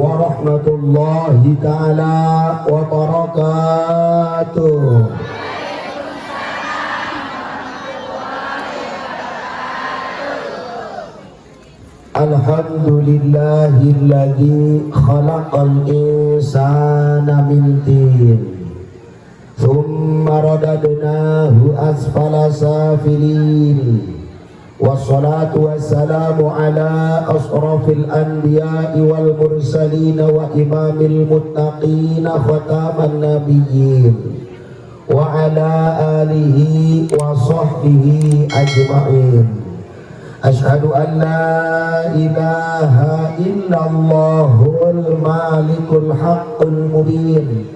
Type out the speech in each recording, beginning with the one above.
warahmatullahi ta'ala wabarakatuh. Alhamdulillahilladzi khalaqal insana min tin thumma radadnahu asfala safilin wassalatu wassalamu ala asrafil anbiya'i wal mursalin wa imamil muttaqin khataman nabiyyin wa ala alihi wa sahbihi ajma'in. Asyhadu an la ilaha illallahul malikul haqqul mubin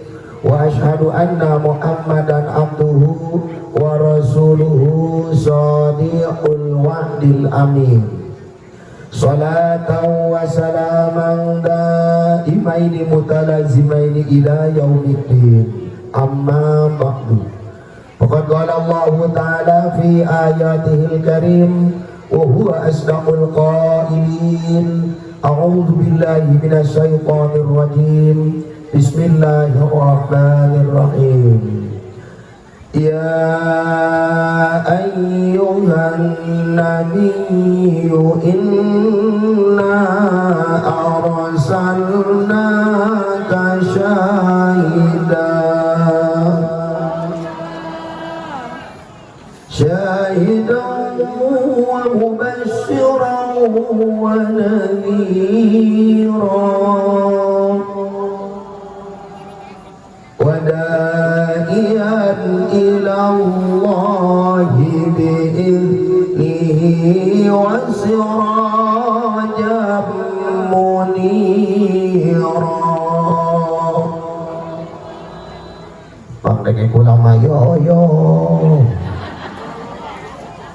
wa asyhadu anna muhammadan abduhu wa rasuluhu shadiqul wa'dil amin. Salatan wa salaman daimaini mutalazimaini ila yaumiddin. Amma ba'du. Faqad qala Allah ta'ala fi ayatihil karim wa huwa asdaqul qailin. A'udzu billahi minasy syaithanir rajim. Bismillahirrahmanirrahim. Ya ayyuhan nabiyyu inna arsalnaka syahidan wa mubasysyiran wa nadhiran wa da'iyan ila Allahi bi'idhnihi wa sirajan munira. Pandai kula mayo yo.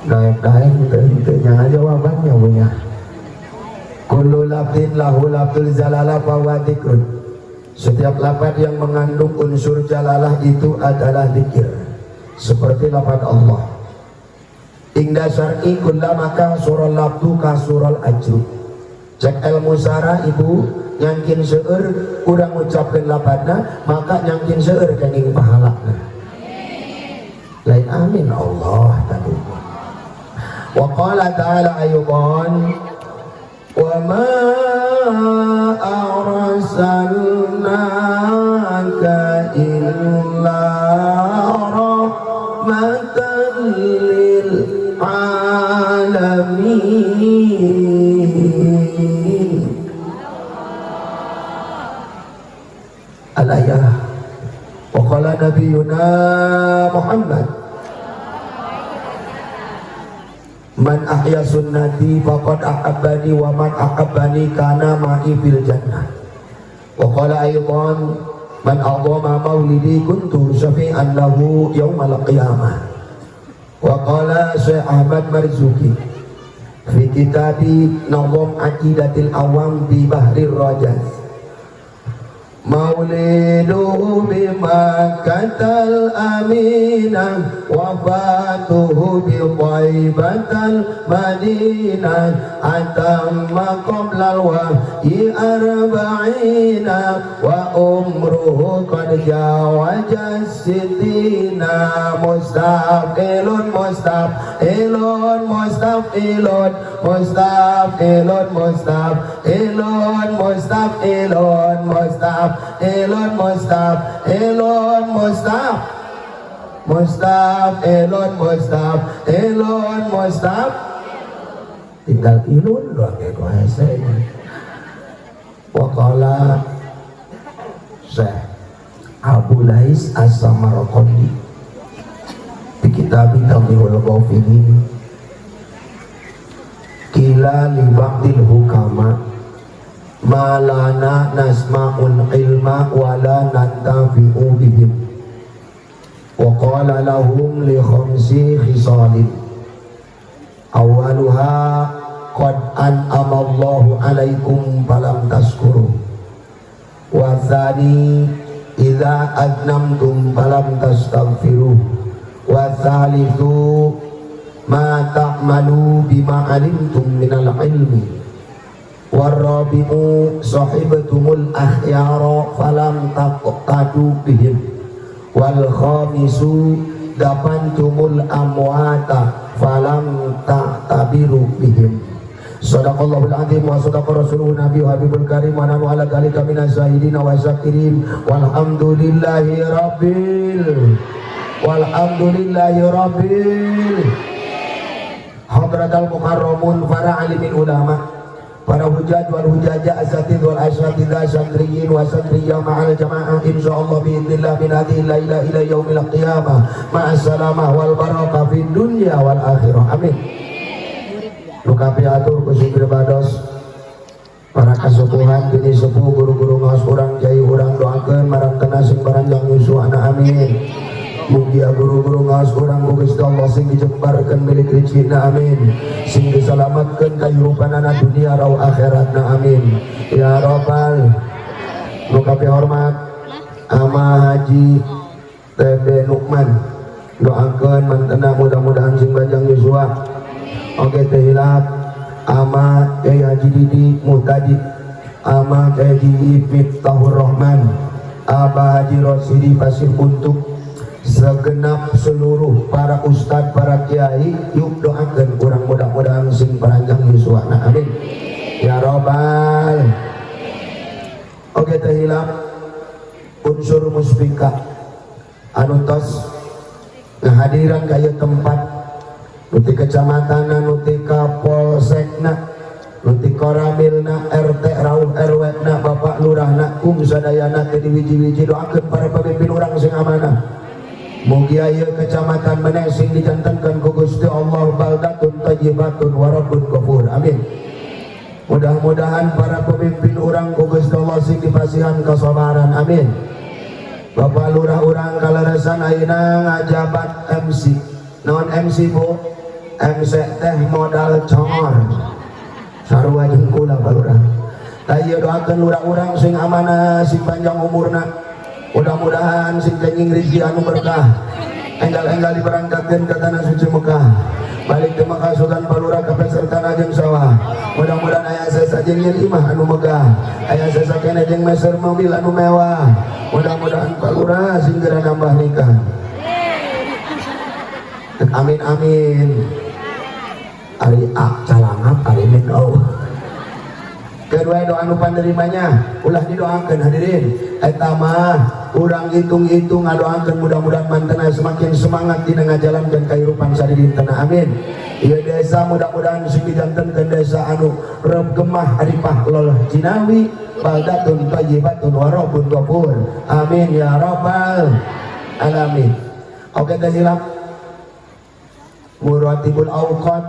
Daeng jangan jawabannya punya. Kullu lafdin lahu lafdul jalalah wa dzikrun. Setiap lafaz yang mengandung unsur jalalah itu adalah zikir. Seperti lafaz Allah. Ingda syar'i kullamaka surul lafdu ka surul ajru. Cek ilmu syara ibu nyangkin seueur urang ngucapkeun lafazna maka nyangkin seueur kenging pahalana. Lain amin Allah tadi. Wa qala ta'ala ayuban wa ma arsalnaka illa rahmatan lil alamin. Al-ayah. Wa qala nabiyuna Muhammad man ahya sunnati faqad ahabbani wa man ahabbani kana ma'i fil jannah. Wa qala aydan man adhama maulidi kuntu syafi'an lahu yaumal qiyamah. Wa qala Syekh Ahmad Marzuki fi kitabi Nazam Aqidatil Awam bi Bahrir Rajaz mauliduhu bimakkatal aminah wafatuhu bi thaybatal madinah atamma qablal wahyi arba'ina wa umruhu qad jawaza sittina. Mustafilun mustafilun mustafilun mustafilun mustafilun mustafilun mustaf Elon Mustaf Elon Mustaf Mustaf Elon Mustaf Elon Mustaf tinggal ilun doang ya kau hese. Waqala Syekh Abu Lais As-Samarqandi di kitab Tamihul Ghafilin kila li ba'dil hukama malana nasma'ul ilma wala nantafi'u bihim wa qala lahum li khamsi khisalin awaluha qad an'amallahu alaikum falam tashkuru wa thani idza adnamtum falam tastaghfiru wa thalithu ma ta'malu bima alimtum minal ilmi Warabi'u sahibatumul akhyara falam taqtadu bihim. Wal khamisu dafantumul amwata falam ta'tabiru bihim. Sadaqallahul azim wa sadaqa rasuluhu nabi wa habibul karim wa nanu ala dzalika minas syahidin wa syakirin walhamdulillahi rabbil hadratal mukarramun para alimin ulama, para hujaj wal hujajah, asatidz wal asatidzah, syadriyin wa sadriyah ma'al jamaah insyaallah biidznillah min hadhihi laila ila yaumil qiyamah ma'as salamah wal barakah fid dunya wal akhirah. Amin. Lukapi atur kusupir bados para kasupuhan bini sepuh guru-guru ngaos urang jai urang doakeun marang kena sing baranjang nyusuhana. Amin. Mugia guru-guru ngaos urang ku Gusti Allah sing dijembarkeun milik rizkina. Amin. Sing diselamatkeun kahirupanana dunia rau akhiratna. Amin ya rabbal. Lukapi hormat Ama Haji TB Nukman doakeun mantena mudah-mudahan sing banjang yuswa. Oke tehilap Ama Kyai Haji Didi Muhtadi, Ama Kyai Haji Miftahur Rahman, Aba Haji Rosidi Pasir untuk segenap seluruh para ustadz, para kiai, yuk doakan kurang mudah-mudahan sing paranjang yuswana. Amin ya robbal. Oke tehilap unsur muspika anutos kehadiran kaya tempat nuti kecamatan, nuti kapolsekna, nuti koramilna, RT rauh RW na, bapak lurahna, sadayana tadi wiji-wiji doakeun para pemimpin urang sing amanah. Mugia ieu kecamatan meneh sing dijantenkeun ku Gusti Allah baldatun thayyibatun wa rabbun ghafur. Amin. Mudah-mudahan para pemimpin urang ku Gusti Allah sing dipasihan kasabaran. Amin. Bapak lurah urang kaleresan ayeuna ngajabat MC. Naon MC Bu? MC teh modal congor sarua jeung kula balurang. Da ieu doakeun lurah urang sing amanah, sing panjang umurna, mudah-mudahan sing kenging rezeki anu berkah, enggal-enggal diberangkatkeun ka tanah suci Mekah, balik ke Mekah Sultan Balurah kapesertana jeung sawah. Mudah-mudahan aya sesa jeung imah anu megah, aya sesa keneh jeung meser mobil anu mewah. Mudah-mudahan Balurah sing geura nambah nikah. Amin amin. Ari calangap ari min kedua doa anu panerimanya ulah didoakeun hadirin. Eta mah urang hitung-hitung ngadoakeun mudah-mudahan mantena semakin semangat dina ngajalankeun kahirupan sadidintena. Amin. Ieu desa mudah-mudahan sing dijantenkeun desa anu remgemah aripah lolah jinawi baldatun thayyibatun wa rabbun ghafur. Amin ya rabbal alamin. Oke teh hilap Muratibul Awqat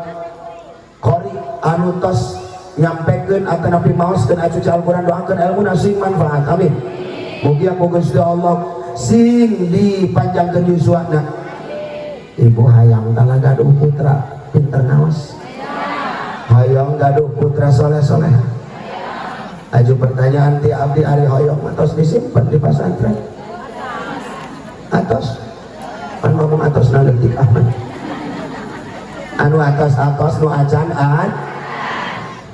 Qori anu tos nyampekeun atau nabi maoskeun acuci Al-Quran doakeun ilmu sing manfaat. Amin. Mugi aku Gusti Allah sing dipanjangkeun yuswana. Ibu hayang tala gaduh putra pinter naos, hayang gaduh putra soleh-soleh. Aju pertanyaan ti abdi ari hoyong atos disimpen di pasantren atos pan ngomong atos na leutik Ahmad anu atas-atas nu acan an.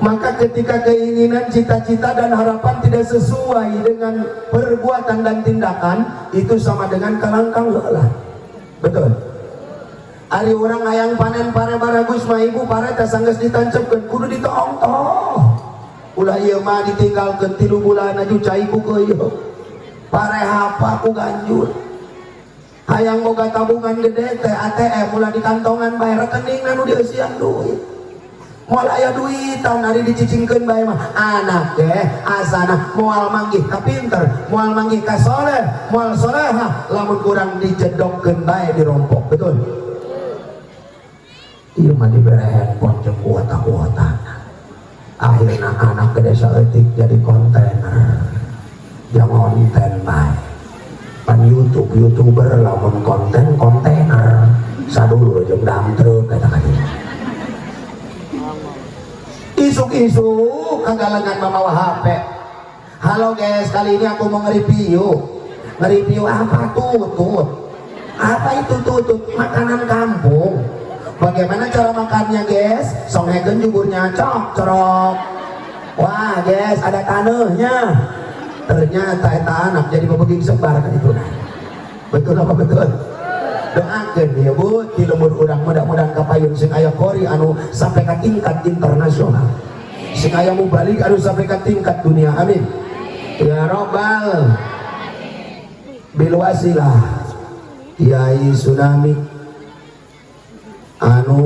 Maka ketika keinginan, cita-cita dan harapan tidak sesuai dengan perbuatan dan tindakan, itu sama dengan kalangkang lelah. Betul. Ari orang hayang panen pare baragus mah ibu pare teh sanggeus ditancepkeun kudu ditoong-toong. Ulah ieu mah ditinggalkeun 3 bulan aju cai ku keuyeuk. Pare hapa ku ganjur. Hayang boga tabungan gede teh ATM ulah di kantongan bae rekeningna nu dieusian duit. Moal aya duitan ari dicicingkeun bae mah anak teh asana moal manggih ka pinter, moal manggih ka soleh, moal solehah, lamun kurang dijedokkeun bae dirompok. Betul. Ieu mah dibere handphone jeung kuota-kuotana. Akhirna anak gede saeutik jadi kontainer. Yang konten bae. Pan YouTube YouTuber lamun konten kontainer sadulur jeung dam truk eta kadieu. Isuk-isuk kagalengan mamawa HP. Halo guys, kali ini aku mau nge-review apa tutut? Apa itu tutut? Makanan kampung. Bagaimana cara makannya guys? Songhekeun juburnya cok cerok. Wah guys, ada tanahnya. Ternyata eta anak jadi pebeging sebar kan itu. Betul apa betul? Doakan ya Bu, di lemur urang mudah-mudahan kapayun sing aya kori anu sampai ke tingkat internasional. Sing aya mubalik anu sampai ke tingkat dunia. Amin. Ya Robbal bil wasilah Kiai Tsunami anu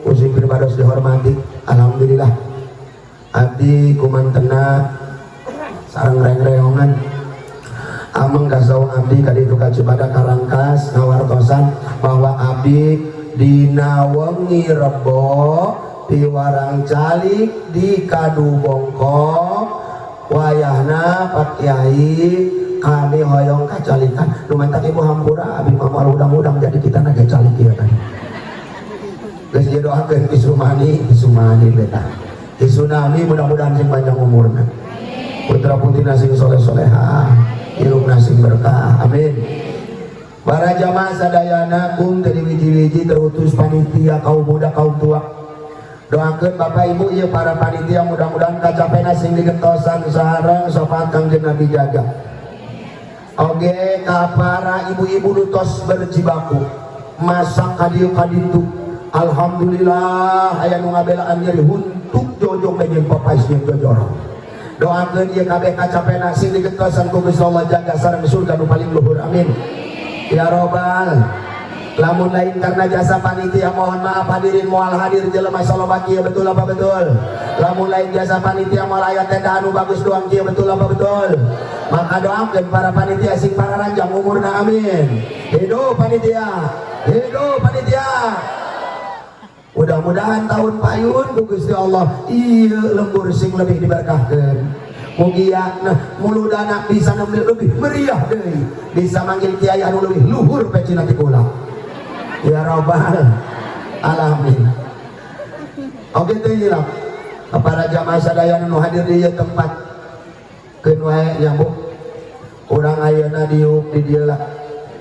usin pribados dihormati. Alhamdulillah abdi kumantena sareng reng-reongan ameng kasawang abdi kaditu ka Cibadak Karangkas ngawartosan bahwa abdi dina wengi Rebo di Warang Calik di Kadu Bongkok wayahna Pak Kiai kami hoyong kacalikan lumantak ibu hampura abdi mamal udang-udang jadi kita naga calik ya kan geus doakeun Kisumani beta Tsunami mudah-mudahan sing panjang umurna putra putri sing soleh-soleha ilmu sing berkah amin. Para jamaah sadayana kum tadi wiji-wiji terutus panitia kaum muda kaum tua doakeun bapak ibu ieu para panitia mudah-mudahan kacapena sing digentosan sareng sopan kangge Nabi jaga oge ka para ibu-ibu nutos berjibaku masak kadieu kaditu alhamdulillah aya nu ngabelaan nyeri huntuk jojong mejen papaisnya jojorong doakeun ieu kabeh kacapena sing digentosan ku Gusti Allah jaga sareng surga nu paling luhur amin ya robbal. Lamun lain karena jasa panitia mohon maaf hadirin moal hadir jelema salawat kieu betul apa betul. Lamun lain jasa panitia moal aya tenda anu bagus doang kieu betul apa betul. Maka doakeun para panitia sing para ranjang umurna amin. Hidup panitia, hidup panitia. Mudah-mudahan tahun payun ku Gusti Allah ieu lembur sing lebih diberkahkeun. Mugia muludana bisa lebih meriah deui, bisa manggil kiai anu leuwih luhur pecina ti kula. Ya Rabbal alamin. Oke teh ieu para jamaah sadayana nu hadir di tempat keun wae nya Bu. Urang ayeuna diuk di dieu lah.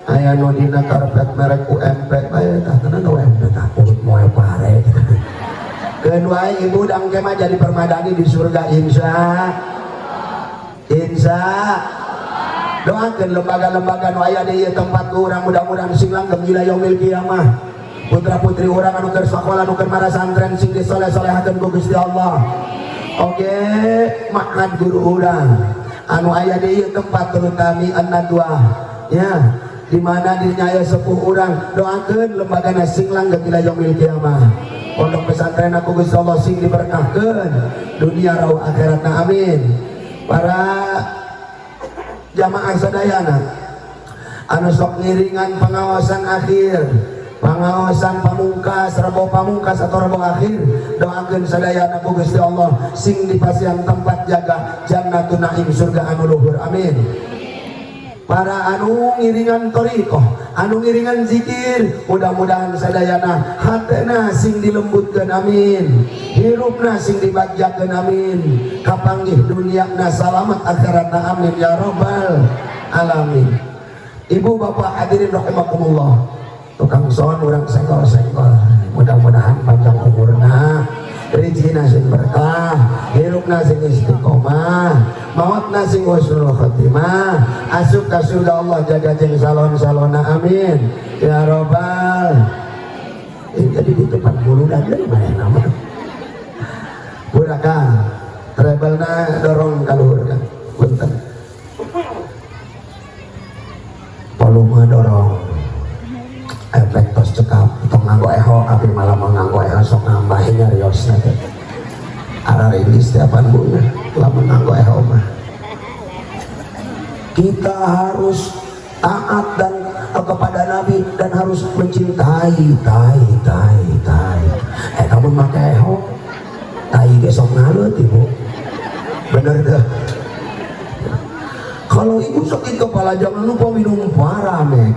Aya nu dina karpet merek UMP bae tah tenan UMP tah urut moe pare. Keun wae ibu dang kemah jadi permadani di surga insya doakeun lembaga-lembaga nu aya di tempat urang mudah-mudahan sing langgeng ila yaumil kiamah putra putri urang anu keur sakola anu keur marasantren sing disoleh-solehakeun ku Gusti Allah oge ma'had guru urang anu aya di tempat terutami an-nadwa ya di mana dirinya aya sepuh urang doakeun lembagana sing langgeng ila yaumil kiamah pondok pesantren aku Gusti Allah sing diberkahkeun dunia raw akhiratna amin. Para jamaah sadayana anu sok ngiringan pengawasan akhir pengawasan pamungkas rebo pamungkas atau rebo akhir doakeun sadayana ku Gusti Allah sing dipasihan tempat jaga jannatun naim surga anu luhur amin. Para anu ngiringan thariqah anu ngiringan zikir mudah-mudahan sadayana hatena sing dilembutkeun amin hirupna sing dibagjakeun amin kapanggih duniana salamet akhiratna amin ya Rabbal alamin. Ibu bapak hadirin rahimakumullah tukang son urang senggol-senggol mudah-mudahan panjang umurna rezekina sing berkah hirupna sing istiqomah mautna sing husnul khotimah asup ka surga Allah jaga jeung salon-salonna amin ya Rabbal. Jadi di tempat buludan dari mana nama burakan travelna dorong kaluhur kan punten volume dorong efek tos cekap tong nganggo eho tapi malah menganggo eho sok nambahin nyariosna teh ara rilis tiapan bunga lamun nganggo eho mah kita harus taat dan kepada Nabi dan harus mencintai kamu make eho tai ge sok ngalut ibu bener dah kalau ibu sakit kepala jangan lupa minum paramek.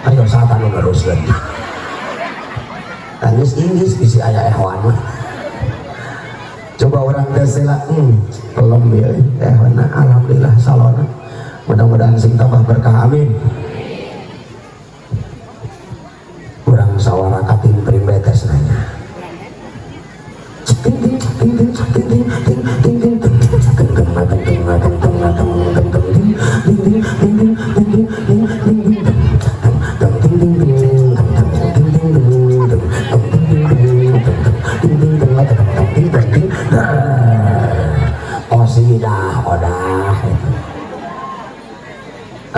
Ayo satan lu ngeruskeun. Tangis Inggris bisi aya ehwan mah. Coba orang teh lah, pelem ya ehwana alhamdulillah salona. Mudah-mudahan sing tambah berkah amin. Urang sawara katim primbetes nanya. Ting ting ting ting ting.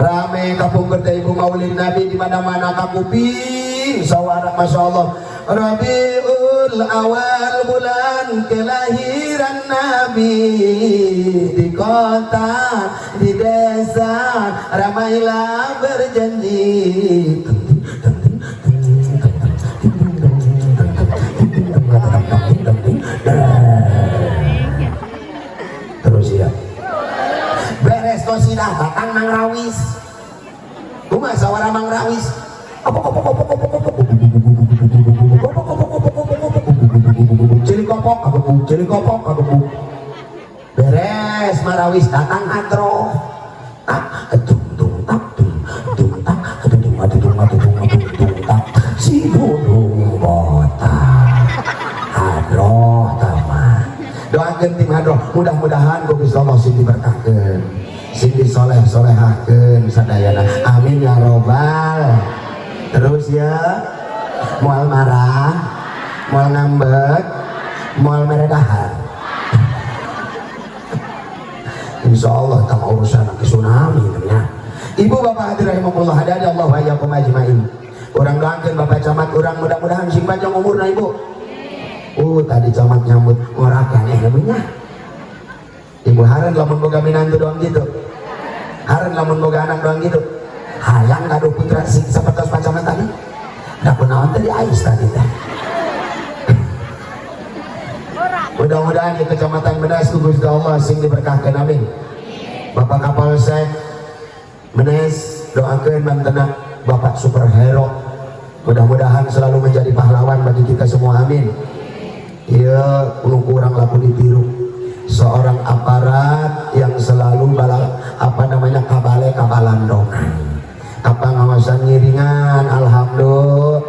Rame kapung kerja ibu maulid Nabi di mana-mana kapuping sawara masya Allah. Rabiul awal bulan kelahiran Nabi, di kota di desa ramailah berjanji. Terus ya beres kosidah batang Mang Rawis rumah sawara Mang Rawis cili kopok beres Marawis datang hadroh si gunung botak hadroh taman doakan tim hadroh mudah-mudahan Gusti Allah sing diberkahkeun sing disoleh-solehakeun sadayana amin ya robbal. Terus ya moal marah moal ngambek moal meredahan insya Allah tak urusan ke tsunami ya. Ibu bapak hadirin rahimakumullah hadani Allah wa iyyakum ajmain. Urang doakeun bapak camat urang mudah-mudahan sing panjang umurna ibu. Tadi camat nyambut ngorakan ya namanya. Ibu haran lamun boga minantu doang gitu. Haran lamun boga anak doang gitu. Hayang ngadu putra sing sapertos pacamat tadi. Da kunaon tadi ais tadi teh. Mudah-mudahan di Kecamatan Menes Gusti Allah sing diberkahkeun amin. Bapak Kapolsek Menes doakeun mantena Bapak superhero. Mudah-mudahan selalu menjadi pahlawan bagi kita semua amin. Iya, kurang laku ditiru seorang aparat yang selalu kabalandongan kapangawasan ngiringan. Alhamdulillah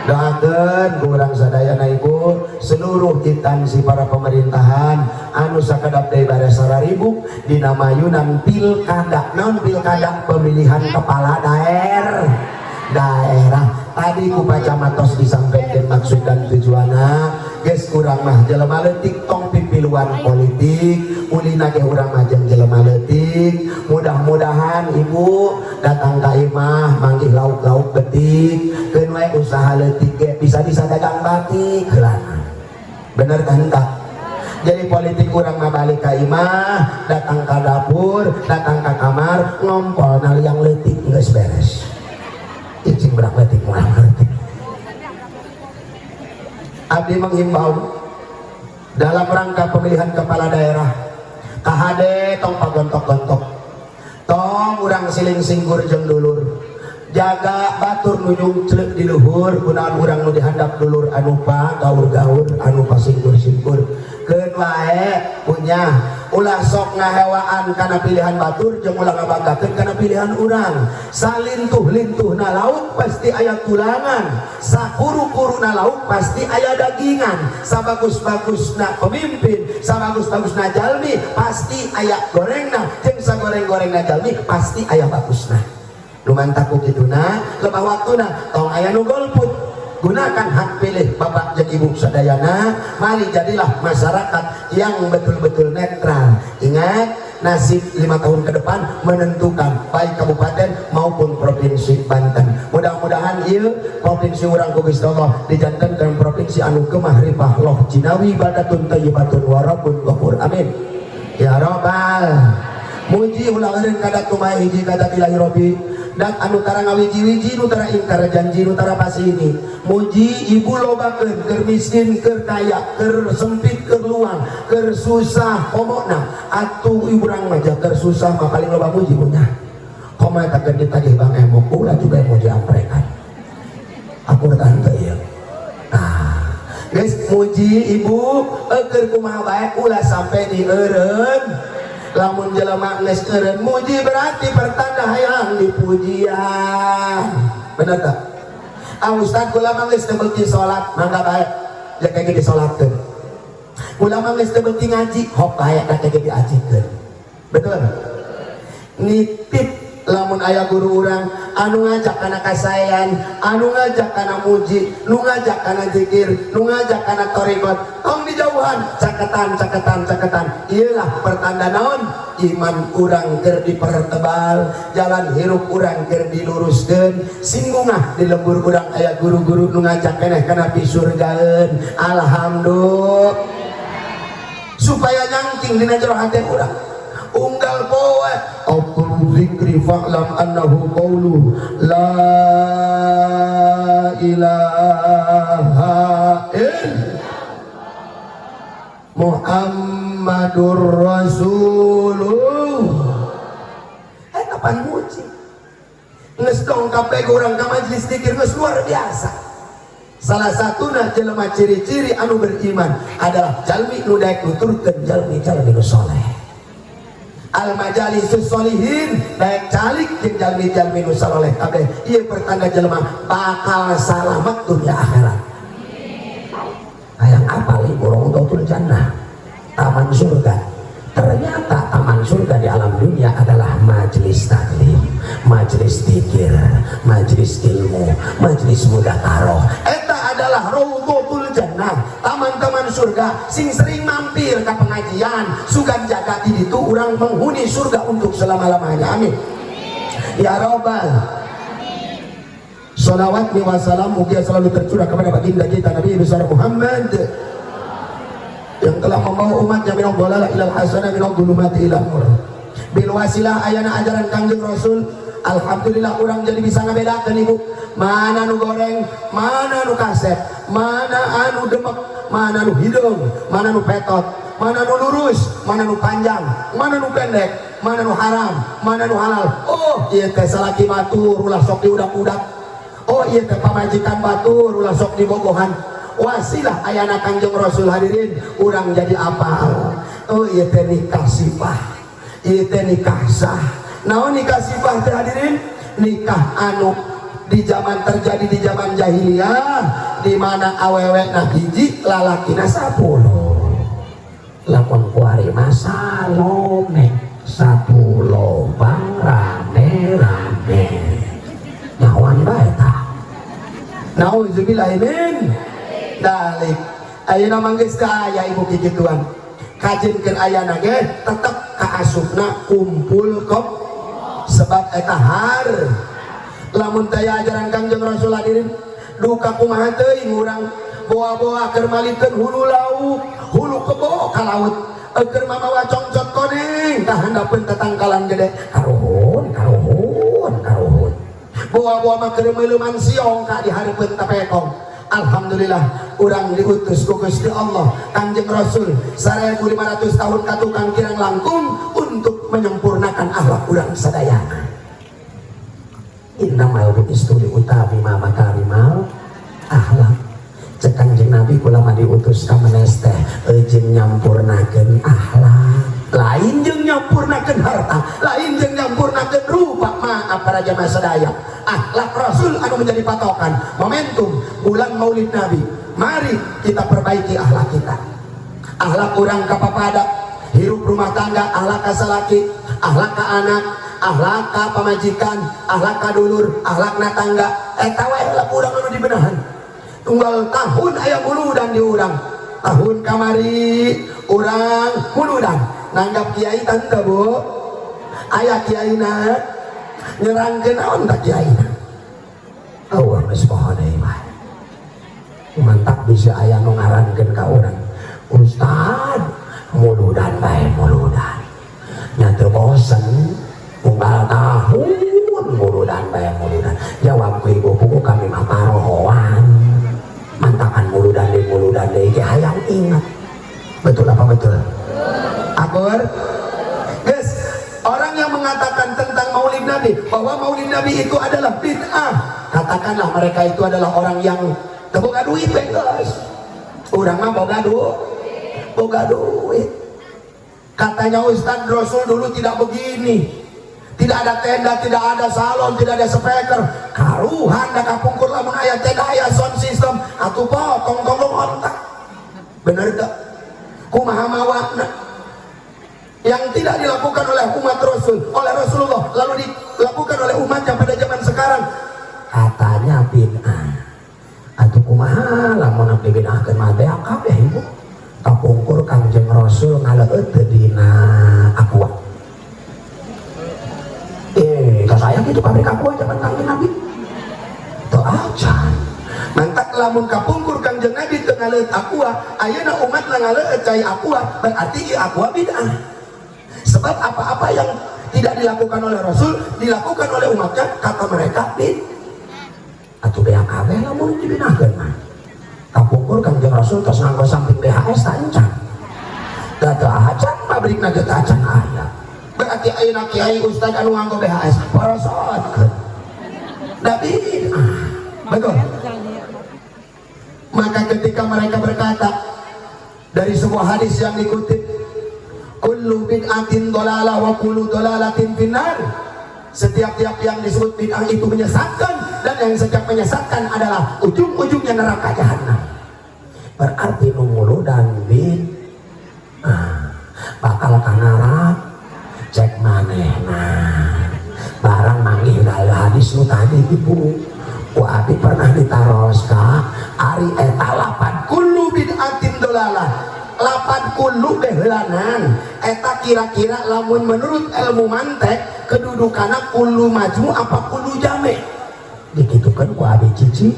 doakeun kurang sadayana ibu seluruh instansi para pemerintahan anu sakadap deui bare sararibu dina mayunan pilkada non pilkada pemilihan kepala daerah tadi ku pacamatos disampaikan maksud dan tujuanna geus kurang mah jelema leutik tong pipiluan politik ulina ge urang mah jeung jelema leutik. Mudah-mudahan ibu datang ka imah manggih lauk-lauk betik keun we usaha leutik ge bisa dagang batik heulana bener kan tak. Jadi politik urang mah balik ka imah datang ka dapur datang ka kamar ngompol naliang leutik geus beres cing berak leutik moal ngerti. Abdi menghimbau dalam rangka pemilihan kepala daerah kahade tong pagontok-gontok tong urang siling singkur jeung dulur jaga batur nujung ceuk di luhur kunaon urang nu dihandap dulur anu pa gaur-gaur anu pasingkur-singkur keun wae punya ulah sok ngahewaan kana pilihan batur jeung ulah ngabanggakeun kana pilihan urang. Salintuh-lintuhna lauk pasti aya tulangan, sakuru-kuruna lauk pasti aya dagingan, sabagus-bagusna pemimpin, sabagus-bagusna jalmi pasti aya gorengna, jeung sagoreng-gorengna jalmi pasti aya bagusna. Lumantak kituna lebah waktuna tong aya nu golput. Gunakan hak pilih bapak dan ibu sadayana. Mari jadilah masyarakat yang betul-betul netral. Ingat nasib 5 tahun ke depan menentukan baik kabupaten maupun provinsi Banten. Mudah-mudahan ieu provinsi urang ku Gusti Allah dijantankeun provinsi anu kemah ripah loh jinawi badatun thayyibatun wa rabbun ghafur amin ya rabbal. Muji ulah eureun kada kumaha hiji kata ilahi rabbi dan anu tara ngawiji-wiji nu tara ingkar janji nu tara pasini. Muji ibu lobakeun keur miskin keur kaya keur sempit keur luang keur susah pomona atuh urang mah keur susah mah paling loba muji punya komaha tak ditagih Bang Emok ulah juga mau diamprekan aku tante ya. Nah guys muji ibu keur kumaha bae ulah sampai di eureun. Lamun jelema geus eureun muji berarti pertanda hayang dipujian. Bener tak? Ustaz kula mah geus teu beuki salat, mangga bae. Ya kayak disolatkeun. ulama geus teu beuki ngaji hok aya kata ge diajikeun. Betul. Nitip lamun aya guru urang anu ngajak kana kasayan, anu ngajak kana muji, nu ngajak kana zikir, nu ngajak kana thariqat, tong dijauhan caketan. Iyalah pertanda naon? Iman urang keur dipertebal, jalan hirup urang keur diluruskeun, singgungah di lembur urang aya guru-guru nu ngajak keneh kana pi surgaeun. Alhamdulillah. Supaya nyangking dina jero hati urang. Unggal poe Abdul zikri fa'lam annahu qawlu la ilaha illallah Muhammadur Rasulullah. Eta pan muji geus dong kabeh urang ka majelis zikir geus luar biasa. Salah satuna jelema ciri-ciri anu beriman adalah jalmi nu daek nuturkeun jalmi-jalmi nu saleh. Al-majalisus sholihin daek calik jeung jalmi-jalmi nu saleh kabeh ieu pertanda jelema bakal salamet dunia akhirat. Hayang apal ieu Rawdatul Jannah, taman surga. Ternyata taman surga di alam dunia adalah majelis taklim, majelis zikir, majelis ilmu, majelis mudzakarah. Eta adalah Rawdatul Jannah, taman-taman surga sing sering mampir ke pengajian sugan jaga di ditu urang menghuni surga untuk selama-lamanya. Amin ya robbal. Salawat wa salam mugia selalu tercurah kepada baginda kita Nabi besar Muhammad yang telah membawa umatnya minal dhalalah ilal hasanah minal dhulumati ilal nur. Bil wasilah ayana ajaran Kangjeng Rasul, alhamdulillah orang jadi bisa ngabedakeun ibu mana nu goreng, mana nu kaset, mana anu demek, mana nu hidung, mana nu petot, mana nu lurus, mana nu panjang, mana nu pendek, mana nu haram, mana nu halal. Oh ieu teh salaki batur ulah sok diudak-udak. Oh ieu teh pamajikan batur ulah sok dibogohan. Wasilah ayana Kangjeng Rasul hadirin urang jadi apal. Oh ieu teh nikah sifah, ieu teh nikah sah. Naon nikah sifah teh hadirin? Nikah anu di zaman terjadi di zaman jahiliyah di mana awewe na hiji lalakina 10. Lamun kuari masalome 10 bang rame-rame. Naon bae tah? Nauzubillah min dalik. Ayeuna manggeus ka aya ibu kikituan. Kajengkeun ayana ge tetep kaasupna kumpul kop sebab eta har. Lamun taya ajaran Kangjeng Rasul hadirin duka kumaha teuing urang boa-boa keur malikeun hulu lauk, hulu kebo ka laut. Keur mamawa congcot koneng ka handapeun tatangkalan gede. Karuhun. Boa-boa mah keur meuleuman siong ka di hareupeun tapekong. Alhamdulillah urang diutus ku Gusti Allah Kangjeng Rasul 1500 tahun ka tukang kirang langkung untuk menyempurnakan akhlak urang sadayana. Innamal bu'istu liutami ma makarimal akhlak. Cek Kangjeng Nabi kula mah diutus ka menes teh jeung nyampurnakeun akhlak. Lain jeung nyampurnakeun harta, lain jeung nyampurnakeun rupa maaf para jamaah sadaya. Akhlak Rasul anu menjadi patokan momentum bulan Maulid Nabi. Mari kita perbaiki akhlak kita. Akhlak urang ka papada, hirup rumah tangga, akhlak ka salaki, akhlak ka anak, akhlak ka pamajikan, akhlak ka dulur, akhlak na tangga. Eta wae akhlak urang anu dibenahan. Tunggal tahun aya muludan di urang. Tahun kamari urang muludan. Nanggap kiai tante bu, aya kiaina nyerangkeun naon tak kiaina. Allah geus poho deui mah. Mantap bisa aya nu ngarankeun ka urang. Ustad, muludan bae muludan. Nya teu bosen unggal tahun muludan bae muludan. Jawab ku ibu buku kami mah parohoan. Mantakan muludan deui ge hayang ingat. Betul apa betul? Akur, guys, orang yang mengatakan tentang Maulid Nabi bahwa Maulid Nabi itu adalah bid'ah, katakanlah mereka itu adalah orang yang boga duit, guys. Orang mah boga duit. Katanya Ustadz Rasul dulu tidak begini, tidak ada tenda, tidak ada salon, tidak ada speaker. Karuhan da kapungkur lamun aya tenda aya sound system, atuh potong ontak. Bener tak? kumaha mawana yang tidak dilakukan oleh umat Rasul, oleh Rasulullah, lalu dilakukan oleh umatnya pada zaman sekarang, katanya bid'ah. Atuh kumaha lamun abdi bid'ahkeun mah teh kabeh ibu kapungkur Kangjeng Rasul ngaleut teu dina aqua. Saya gitu pabrik aqua zaman Kangjeng Nabi teu acan. Mantak lamun kapungkur Kangjeng Nabi teu ngaleut aqua, ayeuna umatna ngaleut cai aqua, berarti ieu aqua bid'ah. Sebab apa-apa yang tidak dilakukan oleh Rasul dilakukan oleh umatnya, kata mereka bid'ah. Atuh beak kabeh lamun dibinahkeun mah. Kapungkur Kangjeng Rasul tos nganggo samping BHS tancang. Da teu acan pabrikna ge acan aya. Berarti ayeuna kiai ustaz anu nganggo BHS parosotkeun. Da bid'ah. Betul. Maka ketika mereka berkata dari sebuah hadis yang dikutip, kullu bid'atin dhalalah wa kullu dhalalatin finnar. Setiap-tiap yang disebut bid'ah itu menyesatkan, dan yang setiap menyesatkan adalah ujung-ujungnya neraka jahanam. Berarti nungulu dan bakal kanara cek manehna barang manggih dari hadis nu tadi ibu ku abi pernah ditaros ka ari eta lapan kullu bid'atin dolalah, lapan kullu behelanan eta kira-kira lamun menurut ilmu mantek kedudukanna kullu majmu apa kullu jame dikitukeun ku abi cicing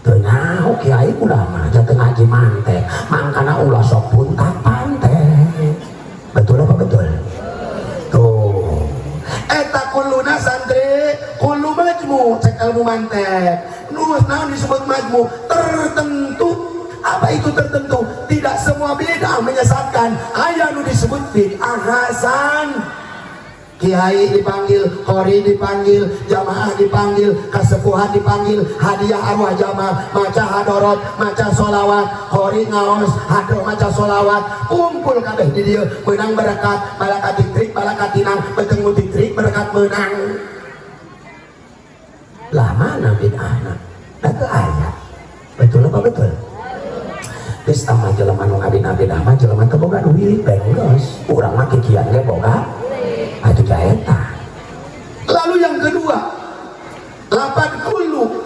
teu nyaho kiai ulah mah teu ngaji mantek mangkana ulah sok buntapan teh. Betul apa betul? Tuh eta kulluna santri kullu majmu cek ilmu mantek nulis naon disebut majmu tertentu. Apa itu tertentu? Tidak semua bid'ah menyesatkan. Aya nu disebut bid'ah hasan. Kiai dipanggil, qori dipanggil, jamaah dipanggil, kasepuhan dipanggil, hadiah arwah jamaah, maca hadorot, maca solawat, qori ngaos, hadro maca solawat, kumpul kabeh di dieu, menang berkat, balakat ditrik, balakat tinang, beteng ditrik, berkat menang. Lah mana bid'ahna? Teu aya. Betul apa betul? Geus tama jelema nu ngabid-abid mah jelema teu boga duit bae geus. Urang mah kikian ge boga. Atuh jaeta. Lalu yang kedua, lapan kullu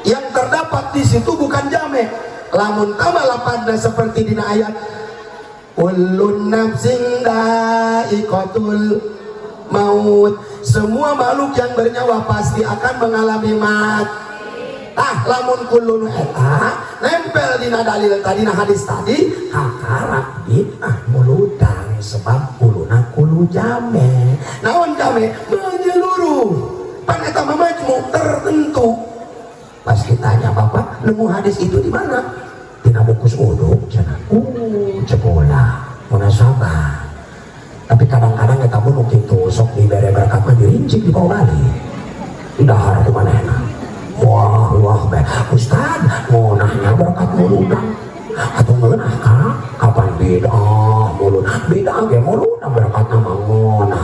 yang terdapat di situ bukan jamek. Lamun tambah lapanna seperti dina ayat kullun nafsin dha'iqatul maut. Semua makhluk yang bernyawa pasti akan mengalami mati. Lamun kullun eta nempel dina dalil tadi na hadis tadi kakarak bid'ah muludang sebab kuluna kulu jame. Naon jame? Menyeluruh. Pan eta majmu tertentu. Pas ditanya bapak nemu hadis itu di mana? Tina bukus uduk cenah. Cepola munasabah. Tapi kadang-kadang eta pun kitu sok dibere berkat mah dirincik di bawah bali. Dahar teu manehna. Wah be Ustad mau nanya berkat muludang atau ngeunah kah kapan bid'ah mulud bid'ah ge mulud berkat nama ngona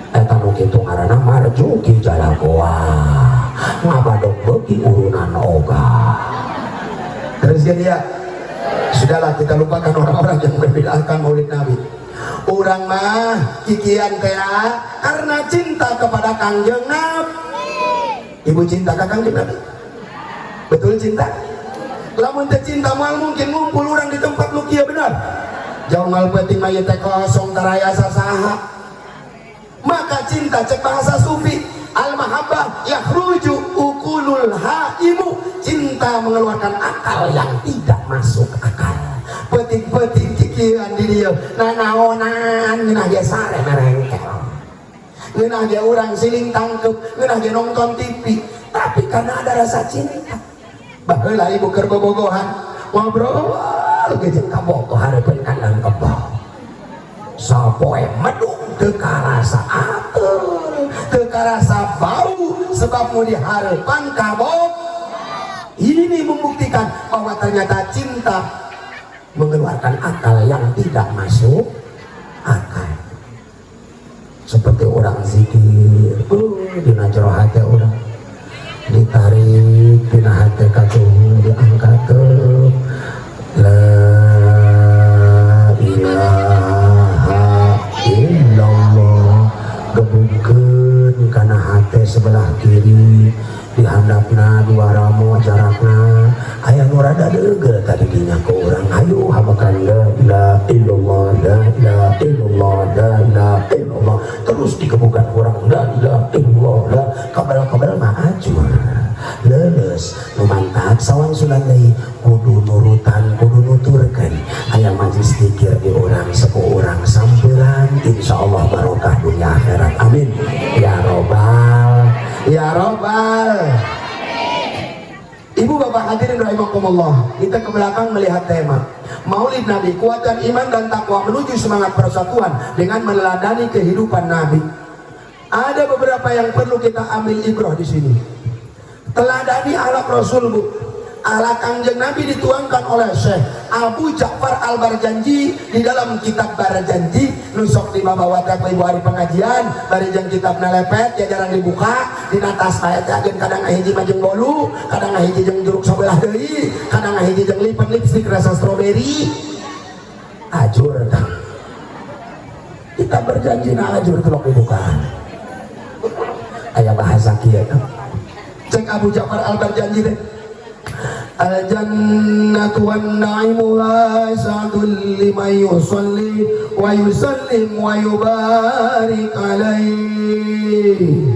eta nu kitu ngaranna marjuki jalagoa ngabadog beuki urunan oga. Terus dia sudahlah kita lupakan orang-orang yang membid'ahkan maulid Nabi. Urang mah kikian teh karena cinta kepada Kangjeng Nabi. Ibu cinta kakang juga Nabi? Betul cinta? Lamun teh cinta moal mungkin ngumpul orang di tempat lu kieu benar. Jauh ngalpeuting mah teh kosong taraya sasaha. Maka cinta cek bahasa sufi al mahabbah yakhruju uqulul haimu. Cinta mengeluarkan akal yang tidak masuk akal. Peting-peting cikian di dieu. Nanaonan ngeunah ge sare merengkel. Ngeunah ge urang siling tangkep, ngeunah ge nonton TV, tapi karena ada rasa cinta. Baheula ibu keur bobogohan, ngobrol ge jeung kabogoh hareupeun kandang kebon. Sapoe medung teu karasa atur, teu karasa bau sebab mau dihareupan kabog. Ini membuktikan bahwa ternyata cinta mengeluarkan akal yang tidak masuk akal. Seperti orang zikir, dina jero hati orang ditarik, dina hati katuh diangkat la ngadengkeun kana hate sebelah kiri di handapna dua ramo jarakna aya nu rada deugel tadi dinya ke urang hayu hamakan la ilaha illallah la ilaha illallah la ilaha illallah terus dikebukan urang la ilaha illallah la kabel-kabel mah ajur leles nu mantap sawang sunan deui kudu nurutan kudu nuturkeun aya majlis zikir di urang sepuh urang sampeurang insyaallah barokah dunia akhirat amin ya robbal ya robbal. Ibu bapak hadirin rahimakumullah, kita ke belakang melihat tema Maulid Nabi, kuatkan iman dan takwa menuju semangat persatuan dengan meneladani kehidupan Nabi. Ada beberapa yang perlu kita ambil ibrah di sini. Teladani akhlak Rasul, Bu. Akhlak Kangjeng Nabi dituangkan oleh Syekh Abu Ja'far Al-Barjanji di dalam kitab Barjanji nusok di bawa ibu hari pengajian barijang kitab nalepet ya jarang dibuka di atas ayat yakin kadang hiji majeng bolu kadang hiji jeung jeruk sebelah deui kadang hiji jeung lipat lipstick rasa stroberi ajur tah kita berjanji na ajur teu dibuka aya bahasa kieu cek Abu Ja'far Al-Barjanji deh al-jannatu wan na'imuha sa'dul liman yusalli wa yusallim wa yubarik alaihi.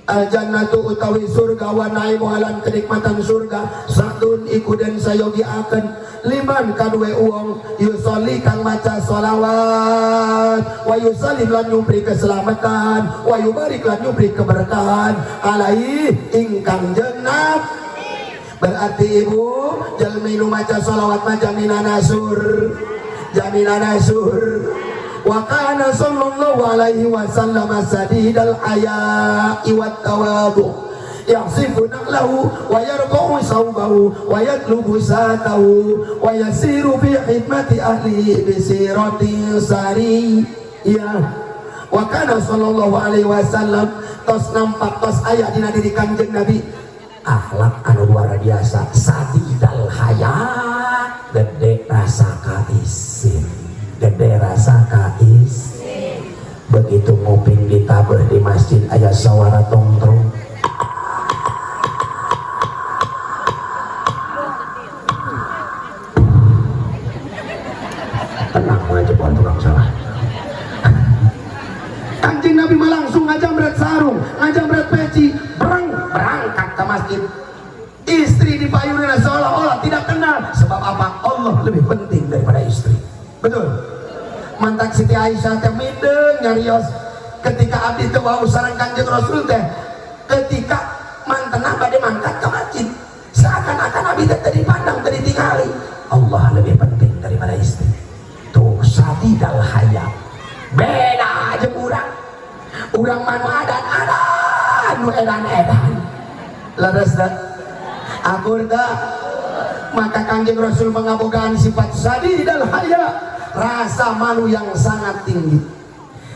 Al-jannatu utawi surga wa na'imuha lan kenikmatan surga sa'dun ikudan sayogi akan liman kadue uang yusolli kang maca sholawat wa yusallim lan nyupri keselamatan wa yubarik lan nyupri keberkahan alaihi ingkang jenab berarti ibu jalmi nu maca sholawat mah jaminan asur wa kana sallallahu alaihi wasallam sadidal aya'i wat tawadhu yahsifu naqlahu wa yarqa'u sawbahu wa yatlubu satahu wa yasiru fi khidmati ahli bisiratin sariyah wa kana sallallahu alaihi wasallam tos nampak tos aya dina diri Kanjeng Nabi akhlak anu luar biasa sadidal haya gede rasa kaisin begitu nguping ditabeh di masjid aya sawara tongtrong tenang aja buat tukang salah Kanjeng Nabi mah langsung ngajamret sarung ngajamret peci berangkat ke masjid istri dipayunina seolah-olah tidak kenal sebab apa Allah lebih penting daripada istri betul mantak Siti Aisyah teh mideng nyarios ketika abdi teu wau sareng Kanjeng Rasul teh ketika mantena bade mangkat ke masjid seakan-akan abdi teh dipandang teu ditingali Allah lebih penting daripada istri tuh sadidal haya beda aja urang manu adan nu edan leres dah akur dah maka Kanjeng Rasul mengabogaan sifat sadidal haya rasa malu yang sangat tinggi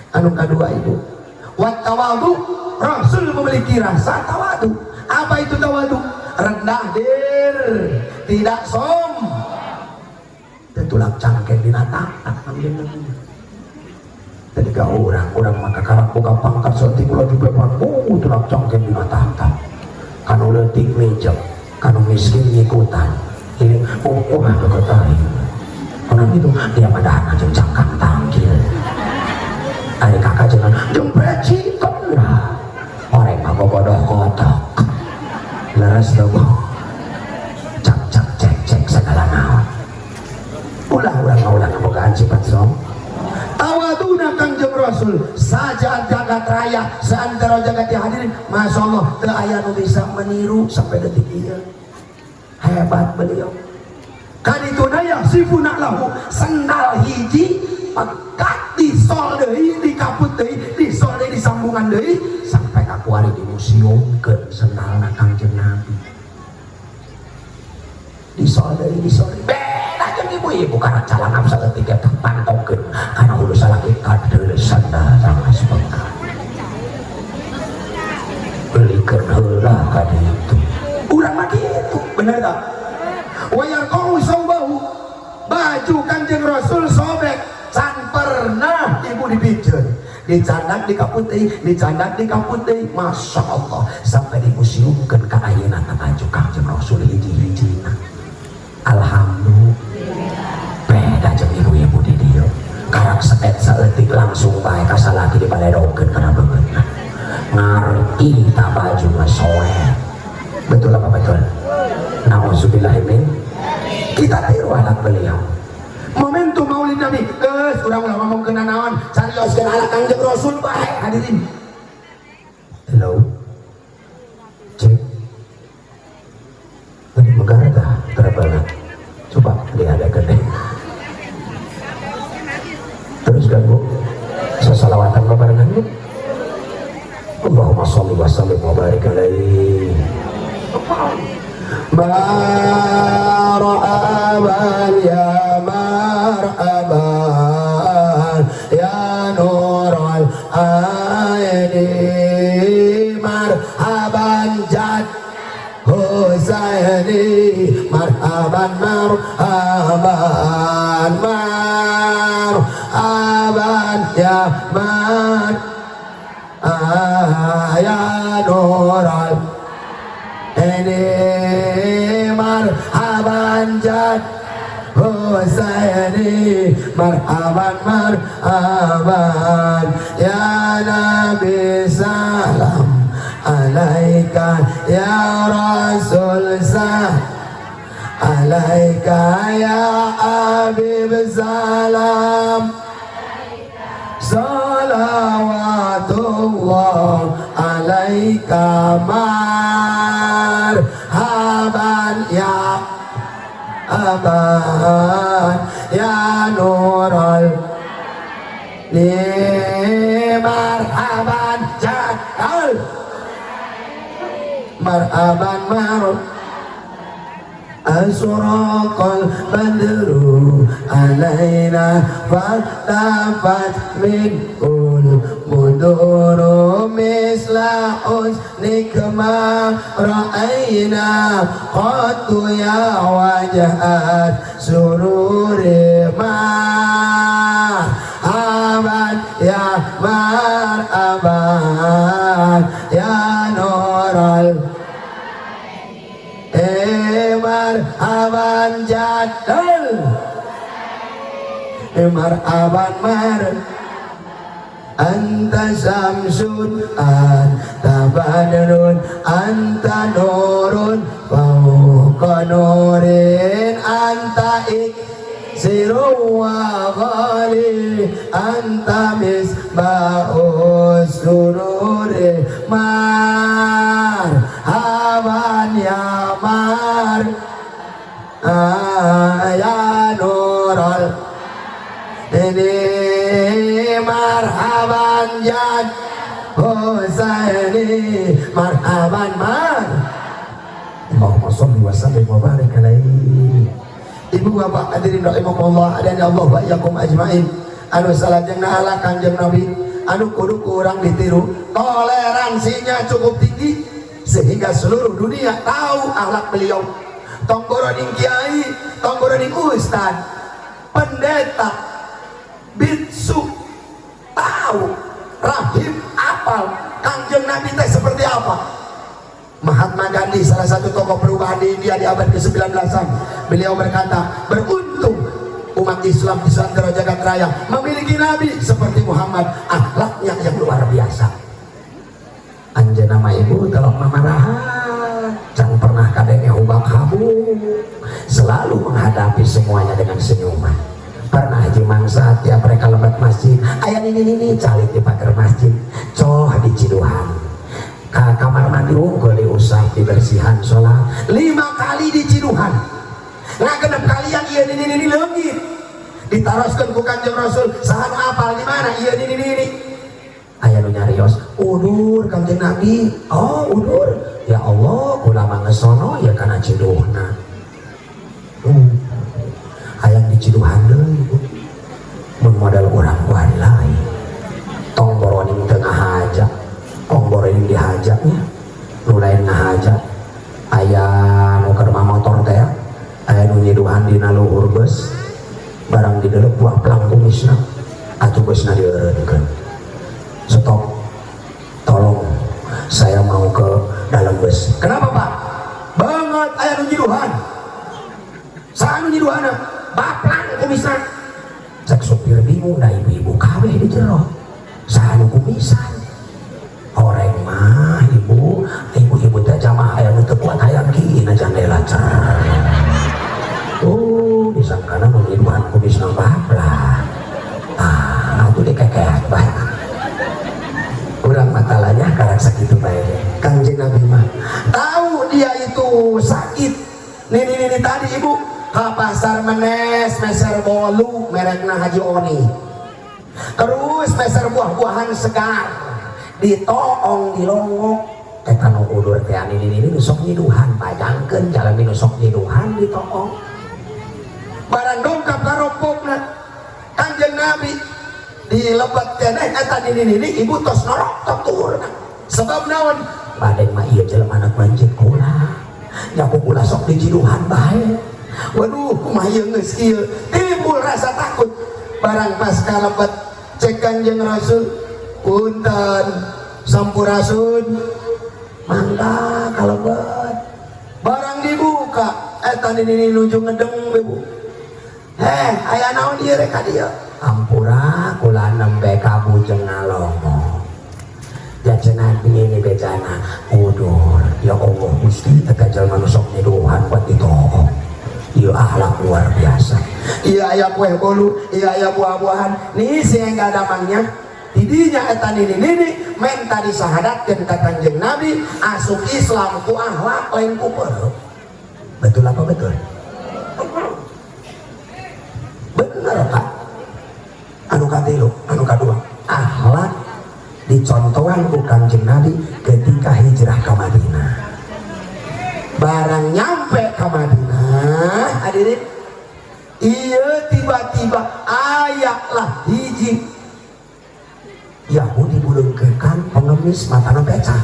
anu kedua ibu wat tawadu Rasul memiliki rasa tawadu apa itu tawadu rendah dir tidak som tetulak cangkeng binatang ketika orang maka karang buka pangkat seperti kula juga panggung tulak cangkeng binatang kanu leutik meja kanu miskin ngikutan ini keketahui orang itu dia padahal jeung cangkang tangkil ada kakak jangan jempeci kena orang mah bobodoh kotok leres tuh cek segala naon ulah bogaan sifat som tawaduna Kanjeng Rasul saja jagat raya seantero jagat hadirin Masya Allah teu aya nu bisa meniru sampai detik ieu hebat beliau kadituna yahsifuna lahu sendal hiji pekat di sol deui di kaput deui di sol deui di sambungan deui sampai ka kuari di museum ke sendalna Kanjeng Nabi di sol deui beda jeung ibu-ibu karena calon nafsa ketiga pantongkeun kana hulu salaki kadeul sandal sama sepengkal belikeun heula ka ditu urang mah kitu bener tak wayar kau sombahu baju Kanjeng Rasul sobek can pernah ibu dipijeun dicandak di kaputih, dicandak di kaputih, masya Allah, sampai dimuseumkan ke ayeuna baju Kangjeng Rasul hiji-hijina. Alhamdulillah, beda jeung ibu-ibu di dieu. Karak setet saeutik langsung bae ka salaki dibaledogkeun kana beungeutna. Ngarti tak baju mah soe. Betul apa betul? Nauzubillahimin. Kita tiru anak beliau. Momentum Maulid Nabi, urang ulah ngomong kena naon, carioskeun ala Kangjeng Rasul bae hadirin. Hello. Cek. Tadi megara tah terbalat. Coba diadakan deh. Terus ganggu. Sasalawatan babarengan lu. Allahumma sholli wa sallim wa barik alaihi. Marhaban ya marhaban ya nurul aini, marhaban jad Husaini, marhaban marhaban marhaban ya ya nurul ini, marhaban jad Husaini, marhaban marhaban ya Nabi salam alaika ya Rasul salam alaika ya Habib salam salawatullah alaika marhaban ya aban ya nurul li, marhaban jadal marhaban marhaban asraqal badru alaina fattafat minul muduru misla husnikma ra'ayna qattu ya wajahat sururi marhaban ya marhaban ya nurul marhaban jadal marhaban anta samsun anta badrun anta nurun fauqa nurin anta iksiru wa ghali anta misbahus sururi marhaban ya ya nurul ini, marhaban jad Husaini, marhaban Allahumma sholli wa sallim wa barik alaihi. Ibu bapak hadirin rahimakumullah, dan Allah wa iyyakum ajmain. Anu salajengna ala Kanjeng Nabi, anu kudu kurang ditiru, toleransinya cukup tinggi sehingga seluruh dunia tahu akhlak beliau. Tonggoroning kiai, tonggoroning ustad, pendeta, biksu, tahu, rahib, apal Kanjeng Nabi teh seperti apa. Mahatma Gandhi, salah satu tokoh perubahan di India di abad ke-19an, beliau berkata, beruntung umat Islam di seantero jagat raya memiliki Nabi seperti Muhammad, akhlaknya yang luar biasa. Anjeunna mah ibu telok mamarahan, jangan pernah kadenge ubah kamu, selalu menghadapi semuanya dengan senyuman. Pernah haji mangsa tiap mereka lebat masjid, ayah ini calik di pagar masjid, coh di Ciduhan, ke kamar mandi unggul diusap dibersihan sholat 5 kali di Ciduhan, nah genep kalian iya ini leungit ditaroskeun ku Kanjeng Rasul, sahan apal di mana iya ini ayah nu nyarios udur Kanjeng Nabi, oh udur ya Allah kula mangesono ya kana Ciduhna. Hayang di Ciduhan deui mun modal urang ku hari lain tong boroning teu ngahajak, tong boroning dihajaknya nu lain ngahajak. Aya nu keur motor teh aya nu nyiduhan dina luhur beus barang didelep buah pelang kumisna atuh beusna dieureunkeun stop, tolong saya mau ke dalam bus. Kenapa Pak? Banget ayah nu jiduhan. Saat nu jiduhan baplang kumisan. Cek sopir bingung, dah ibu-ibu kabeh di jero. Saat nu kumisan. Orang mah ibu-ibu teh jamaah aya nu teu kuat hayang kieu jandela cer. Oh, disangkana nu jiduhan kumis nang baplang. Atuh dikekeak bae. Urang matalanya karang sakitu bae. Kanjeng Nabi mah tahu dia itu sakit. Nini tadi ibu ke pasar menes meser bolu merekna Haji Oni. Terus meser buah-buahan segar ditoong dilongok. Eta nu udur teh nini sok nyiduhan pajangkeun jalan nu sok nyiduhan ditoong. Barang dongkap karopokna Kanjeng Nabi dilebat keneh eta nini ibu tos norok tos turun. Sebab naon? Badeng mah ieu jelema anak banjit kula. Nyaku kula sok dijiduhan bae. Waduh, kumaha ieu geus kieu? Timbul rasa takut. Barang pas kalebet cek Kanjeng Rasul, punten sampurasun. Mangga kalebet. Barang dibuka, eta nini nuju ngedeng ibu. Aya naon ieu rek ka dieu? Ampura kula nembe kabujeng ngalongo. Jajanan ini bejana udur ya Allah Gusti teka jalma nu sok nyiduhan buat ditoong. Ieu akhlak luar biasa. Ieu aya kue bolu, ieu aya buah-buahan. Nih sehingga damangnya didinya eta nini menta disahadatkeun ka Kanjeng Nabi asup Islam ku akhlak lain ku peureuh. Betul apa betul? Bener Pak. Anu katilu, anu kadua, akhlak dicontohan ku Kanjeng Nabi ketika hijrah ke Madinah. Barang nyampe ke Madinah, hadirin, iya tiba-tiba ayaklah hiji Yahudi bulungkeun pengemis matana becak.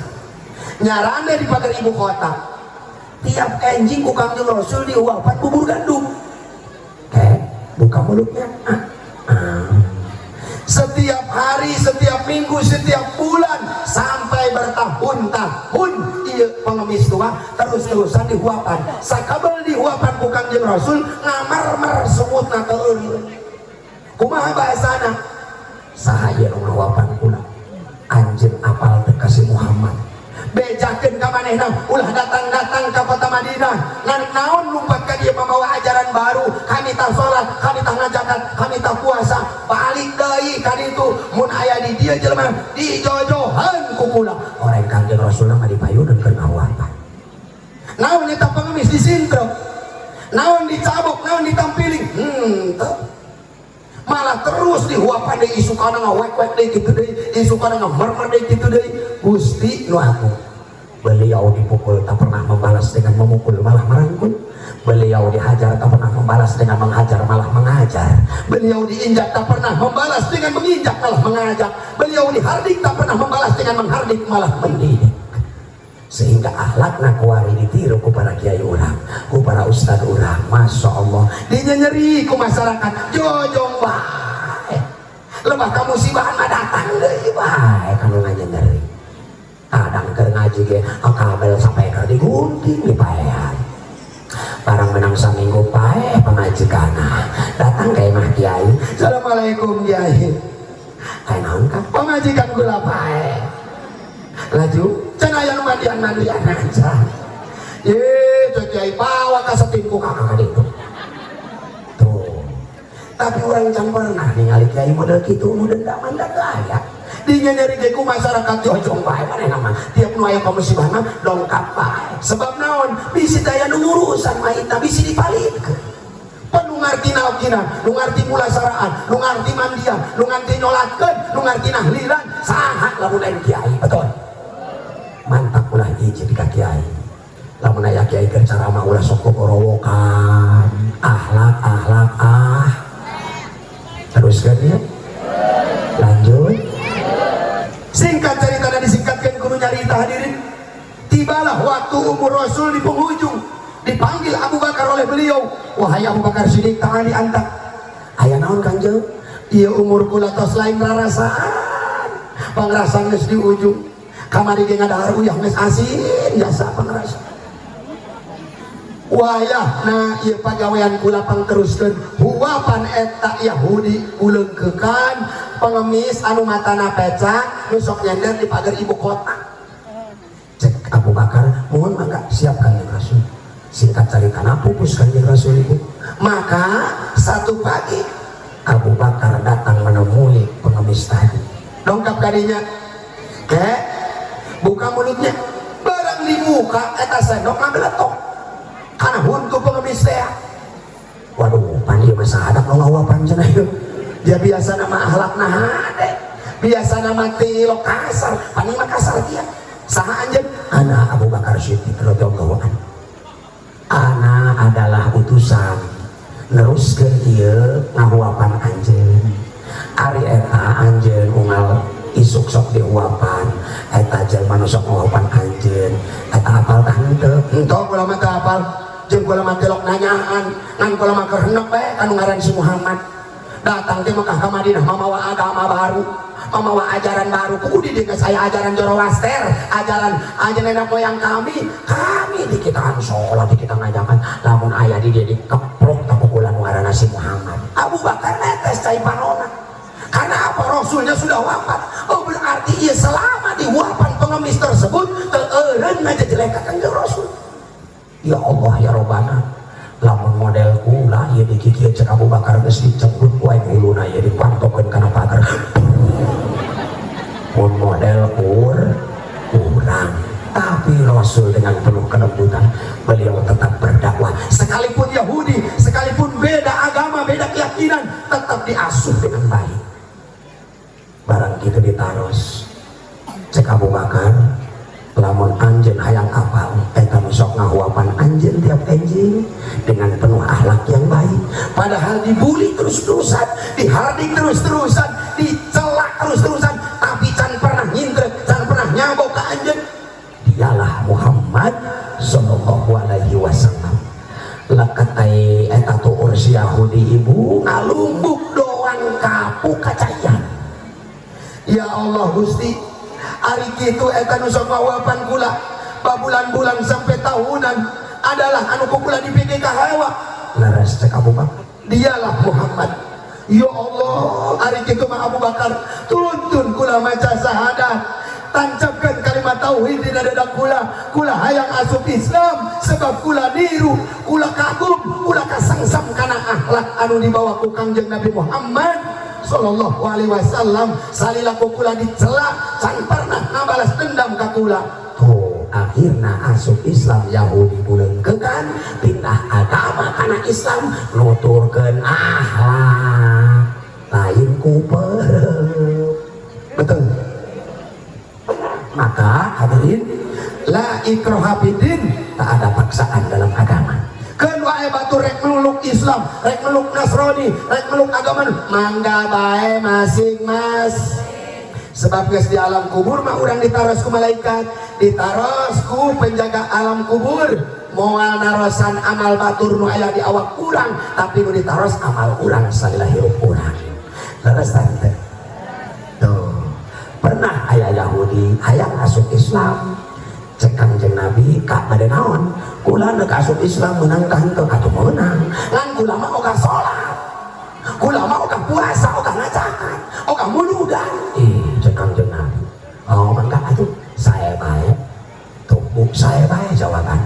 Nyarane di pagar ibu kota. Tiap enjing ku Kanjeng Rasul diuapan bubur gandum. Buka mulutnya. Setiap hari, setiap minggu, setiap bulan sampai bertahun-tahun ieu pengemis tua terus-terusan dihuapan. Sakabel dihuapan ku Kanjeng Rasul ngamarmer semutna keueul. Kumaha bahasana? Saha ieu nu ngahuapan kula? Anjeun apal teh ka si Muhammad. Bejakeun ka manehna ulah datang-datang ka kota Madinah. Ngan naon lumpat ka dieu membawa ajaran baru, kami tah salat, kami tah ngajakan, kami tah puasa. Balik deui ka ditu mun aya di dieu jelema dijojohan ku kula. Orang Kanjeng Rasul mah dipayuneun keur ngahuapan. Naon eta pengemis disintro? Naon dicabok, naon ditampiling? Malah terus dihuapan deui isukana ngawek-wek deui kitu deui, isukana ngamermer deui kitu deui. Gusti nu aku beliau dipukul tak pernah membalas dengan memukul malah merangkul. Beliau dihajar tak pernah membalas dengan menghajar malah mengajar. Beliau diinjak tak pernah membalas dengan menginjak malah mengajak. Beliau dihardik tak pernah membalas dengan menghardik malah mendidik. Sehingga akhlakna kuari ditiru ku para kiai urang, ku para ustad urang. Masya Allah dinya nyeri ku masyarakat jojong bae. Lemah ka musibahan mah datang deui bae kanu nyeri. Kadang keur ngaji ge kabel sampai keur digunting dipaean. Barang menang saminggu pae pangajikana datang ka imah kiai. Assalamualaikum kiai. Kae naon ka? Pamajikan kula pae. Laju can aya nu mandian-mandian aja. Ye kiai bawa ka setinku kakak ditu. Tuh. Tapi orang can pernah ningali kiai model kitu nu denda mandat aya. Dinya nyari ge ku masyarakat jojong bae manehna mah. Tiap nu aya musibah mah dongkap bae. Sebab naon? Bisi daya nu ngurusan mah eta bisi dipalikeun. Nu ngarti naokina, nu ngarti mulasaraan, nu ngarti mandian, nu ngarti nyolatkeun, nu ngarti nahlilan, saha lamun lain kiai, betul. Mantap ulah hiji di kaki kiai. Lamun aya kiai keur ceramah ulah sok gorowokan, akhlak teruskeun ya. Lanjut. Singkat cerita dan disingkatkan guru nyarita hadirin. Tibalah waktu umur Rasul di penghujung, dipanggil Abu Bakar oleh beliau. Wahai Abu Bakar Siddiq, tangan diangkat. Aya naon Kanjeng? Ieu umur kula tos lain rarasaan. pangrasa geus di ujung kamari ge ngadahar uyah geus asin jasa pangrasa wayahna ieu pagawean kula pangteruskeun huwapan eta Yahudi uleungkeun pengemis anu matana pecah nu sok nyender di pagar ibu kota. Cek Abu Bakar, mohon mangga siap Kanjeng Rasul. Singkat cerita pupus Kanjeng Rasul itu. Maka satu pagi Abu Bakar datang menemui pengemis tadi. Dongkap kadinya, kek buka mulutnya, barang dibuka eta sendok ngabeletok. Karena untuk pengemis teh. Waduh, pandi masa ada kalau panjang ayo. Dia biasa nama ahlak nahade, biasa nama tilo kasar, pandi mah kasar dia. Saha anjeun? Ana Abu Bakar Siddiq radhiyallahu anhu. Ana adalah utusan neruskeun ieu ngahuapan anjeun. Ari eta anjeun unggal isuk sok diuapan, eta jelema nu sok ngahuapan anjeun. Eta apal tah henteu? Henteu kula mah teu apal. Jeung kula mah telok nanyaan, ngan kula mah keur hendak bae anu ngaran si Muhammad. Datang teh Mekah ka Madinah mamawa agama baru, mamawa ajaran baru. Kudu di saya ajaran Zoroaster, ajaran nenek moyang kami di kita sholat, di kita ngajakan lamun aya di dia dikeprok tapukulan ngaranna si Muhammad. Abu Bakar netes cai panona. Karena apa? Rasulnya sudah wafat. Oh berarti ia selama di wapan pengemis tersebut teueureun ngajejelek ka Kanjeng Rasul. Ya Allah ya Robbana, lamun model kula ieu dikikieu cek Abu Bakar geus dicebut ku aing uluna ieu dipantokeun kana pagar. Mun model kurang, tapi Rasul dengan penuh kelembutan beliau tetap berdakwah. Sekalipun Yahudi, sekalipun beda agama, beda keyakinan, tetap diasuh dengan baik. Barang kitu ditaros cek Abu Bakar, lamun anjeun hayang apal eta nu sok ngahuapan anjeun tiap enjing dengan penuh akhlak yang baik, padahal dibuli terus-terusan, dihardik terus-terusan, dicela terus-terusan, tapi can pernah nyindrek, can pernah nyabok ka anjeun. Dialah Muhammad sallallahu alaihi wasallam. Lekatai eta tu ursi Yahudi ibu ngalumbuk doang kapu kacayan. Ya Allah Gusti, ari kitu eta nu sok ngawapan kula babulan-bulan sampai tahunan adalah anu kula dipikir ka hawa. Laras cek Abu Bakar, dialah Muhammad. Ya Allah, ari kitu mah Abu Bakar tuntun kula maca syahadat, tancapkan kalimat tauhid di dada kula hayang asup Islam sebab kula niru, kula kagum, kula kasangsam kana akhlak anu dibawa ku Kangjeng Nabi Muhammad sallallahu alaihi wasallam. Salilaku kula dicela can pernah ngabalas dendam ka kula. Tuh akhirna asup Islam Yahudi buleungkeun pindah agama kana Islam, nuturkeun akhlak lain ku peureup. Betul. Maka hadirin, la ikraha fiddin, tak ada paksaan dalam agama. Keun wae batur rek meluk Islam, rek meluk Nasrani, rek meluk agama mangga bae masing-masing. Sebab geus di alam kubur mah urang ditaros ku malaikat, ditaros ku penjaga alam kubur, moal narosan amal batur nu aya di awak urang, tapi nu ditaros amal urang salila hirup urang. Leres tante. Tuh, pernah aya Yahudi hayang asup Islam, cek Kangjeng Nabi kak bade naon, kula neuk asup Islam meunang ka henteu atuh meunang, ngan kula mah oga salat, kula mah oga puasa, oga ngajakan, oga muludan. Cek Kangjeng Nabi, oh mangga atuh saya bae, tuh saya bae jawaban.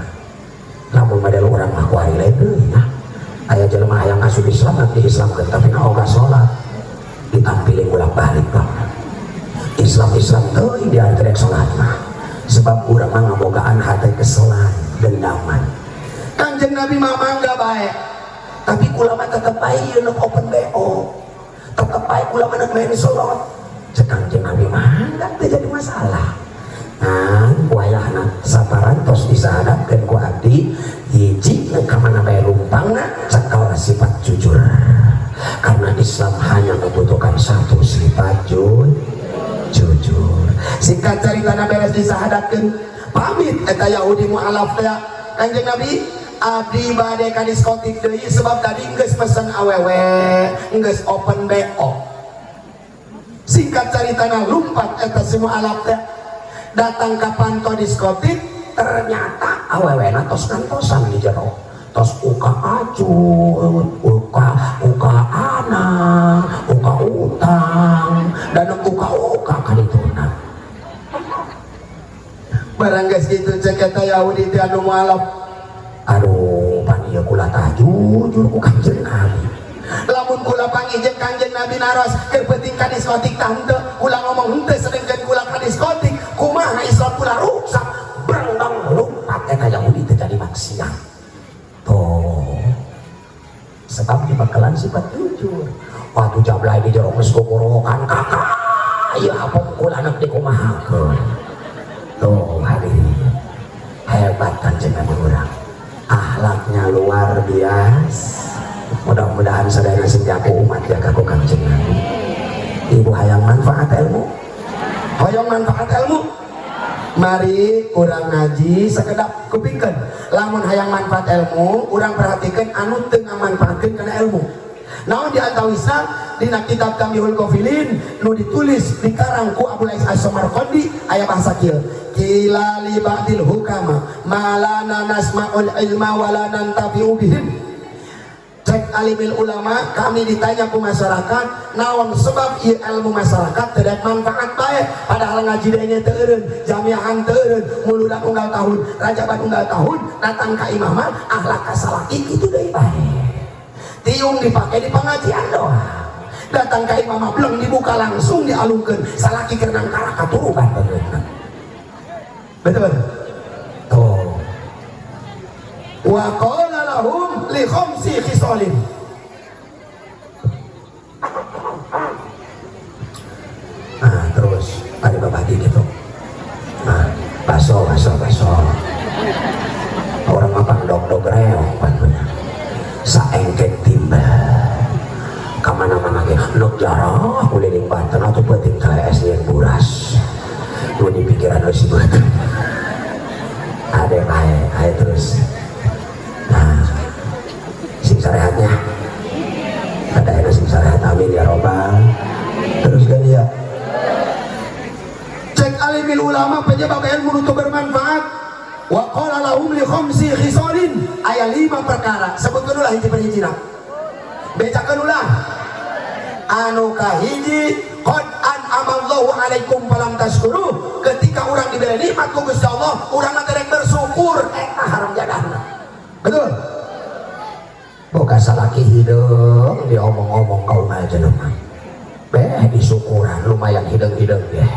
Lamun model urang mah ku ari lain deui nya, aya jelema hayang asup Islam nanti Islamkeun tapi na oga salat, ditampilin bolak-balik bang. Islam teuing diantarek salat mah, sebab urang mah ngabogaan hate keselan dendaman. Kangjeng Nabi mah mangga bae, tapi kula mah tetep bae ieu neuk open BO, tetep bae kula mah neuk main salat. Cek Kangjeng Nabi mangga teu jadi masalah. Nah, wayahna saparantos disahadatkeun ku abdi, hiji neuk ka mana bae lumpangna cekal sifat jujur. Karena Islam hanya membutuhkan satu sifat jujur. Singkat cerita beres disahadatkeun, pamit eta Yahudi mualaf teh Kanjeng Nabi, abdi bade ka diskotik deui sebab tadi geus pesen awewe, geus open BO. Singkat ceritanya lumpat eta semua alat teh datang ke panto diskotik, ternyata awewena tos kantosan di jero, tos uka acut, uka anak, uka utang, dan uka kadituna. Barang geus kitu cek eta Yahudi teh anu mualaf, aduh pan ieu kula tah jujur ku Kangjeng Nabi. Lamun kula pangijeun Kangjeng Nabi naros keur penting ka diskotik tante, kula ngomong henteu sedengkeun kula ka diskotik, kumaha Islam kula rusak, brendang lumpat eta Yahudi teh jadi maksiat. Tuh. Sebab di bakalan sifat jujur. Waktu jablay di jero geus gogorokan kakak, ieu apok kula anak di kumahakeun. Tuh hari hebat Kangjeng Nabi urang. Akhlaknya luar biasa. Mudah-mudahan sadaya senjaku umat jaga ku Kangjeng Nabi. Ibu hayang manfaat ilmu, hoyong manfaat ilmu. Mari kurang ngaji sekedap kupingkeun. Lamun hayang manfaat ilmu, urang perhatikeun anu teu ngamanfaatkeun kana ilmu. Naon diantawisna dina kitab Tamyihul Qafilin nu ditulis dikarang ku Abu Lais As-Samarqandi aya bahasa kieu. Qila li ba'dil hukama malana nasma'ul ilma wala nantafi'u bihim. Cek alimil ulama, kami ditanya ke masyarakat naon sebab ieu ilmu masyarakat tidak manfaat bae, padahal ngaji deui teu eureun, jamiahan teu eureun, muludan unggal tahun, rajaban unggal tahun, datang ka imaman akhlak kasalaki kitu deui bae. Tiung dipake di pengajian doang, datang ka imamah belum dibuka langsung dialungkeun, salaki keur nang karaka turuban beneran. Betul? Tuh. Wa qala lahum li khamsi khisalin. Terus ada babadi gitu. Baso. Orang apa dog reong bantunya. Saengkeng timbal. Kamana-mana ge nuk jarah kuliling Banten atuh penting KS yang buras. Lu di pikiran lu si Banten. Ada bae terus. Sing syariatnya ada yang sing syariat, amin ya robbal. Terus kan ya cek alimil ulama penyebab ilmu itu bermanfaat. Wa qala lahum li khamsi khisalin, aya 5 perkara sebutkeun ulah hiji per hijina, becakeun ulah. Anu kahiji qad an'amallahu alaikum falam tashkuru, ketika orang diberi nikmat ku Gusti Allah urang teh rek bersyukur, eta haram jadahna. Betul? Boga salaki hidung diomong-omong kau mah jelema. Beh disyukuran lumayan hidung-hidung ya.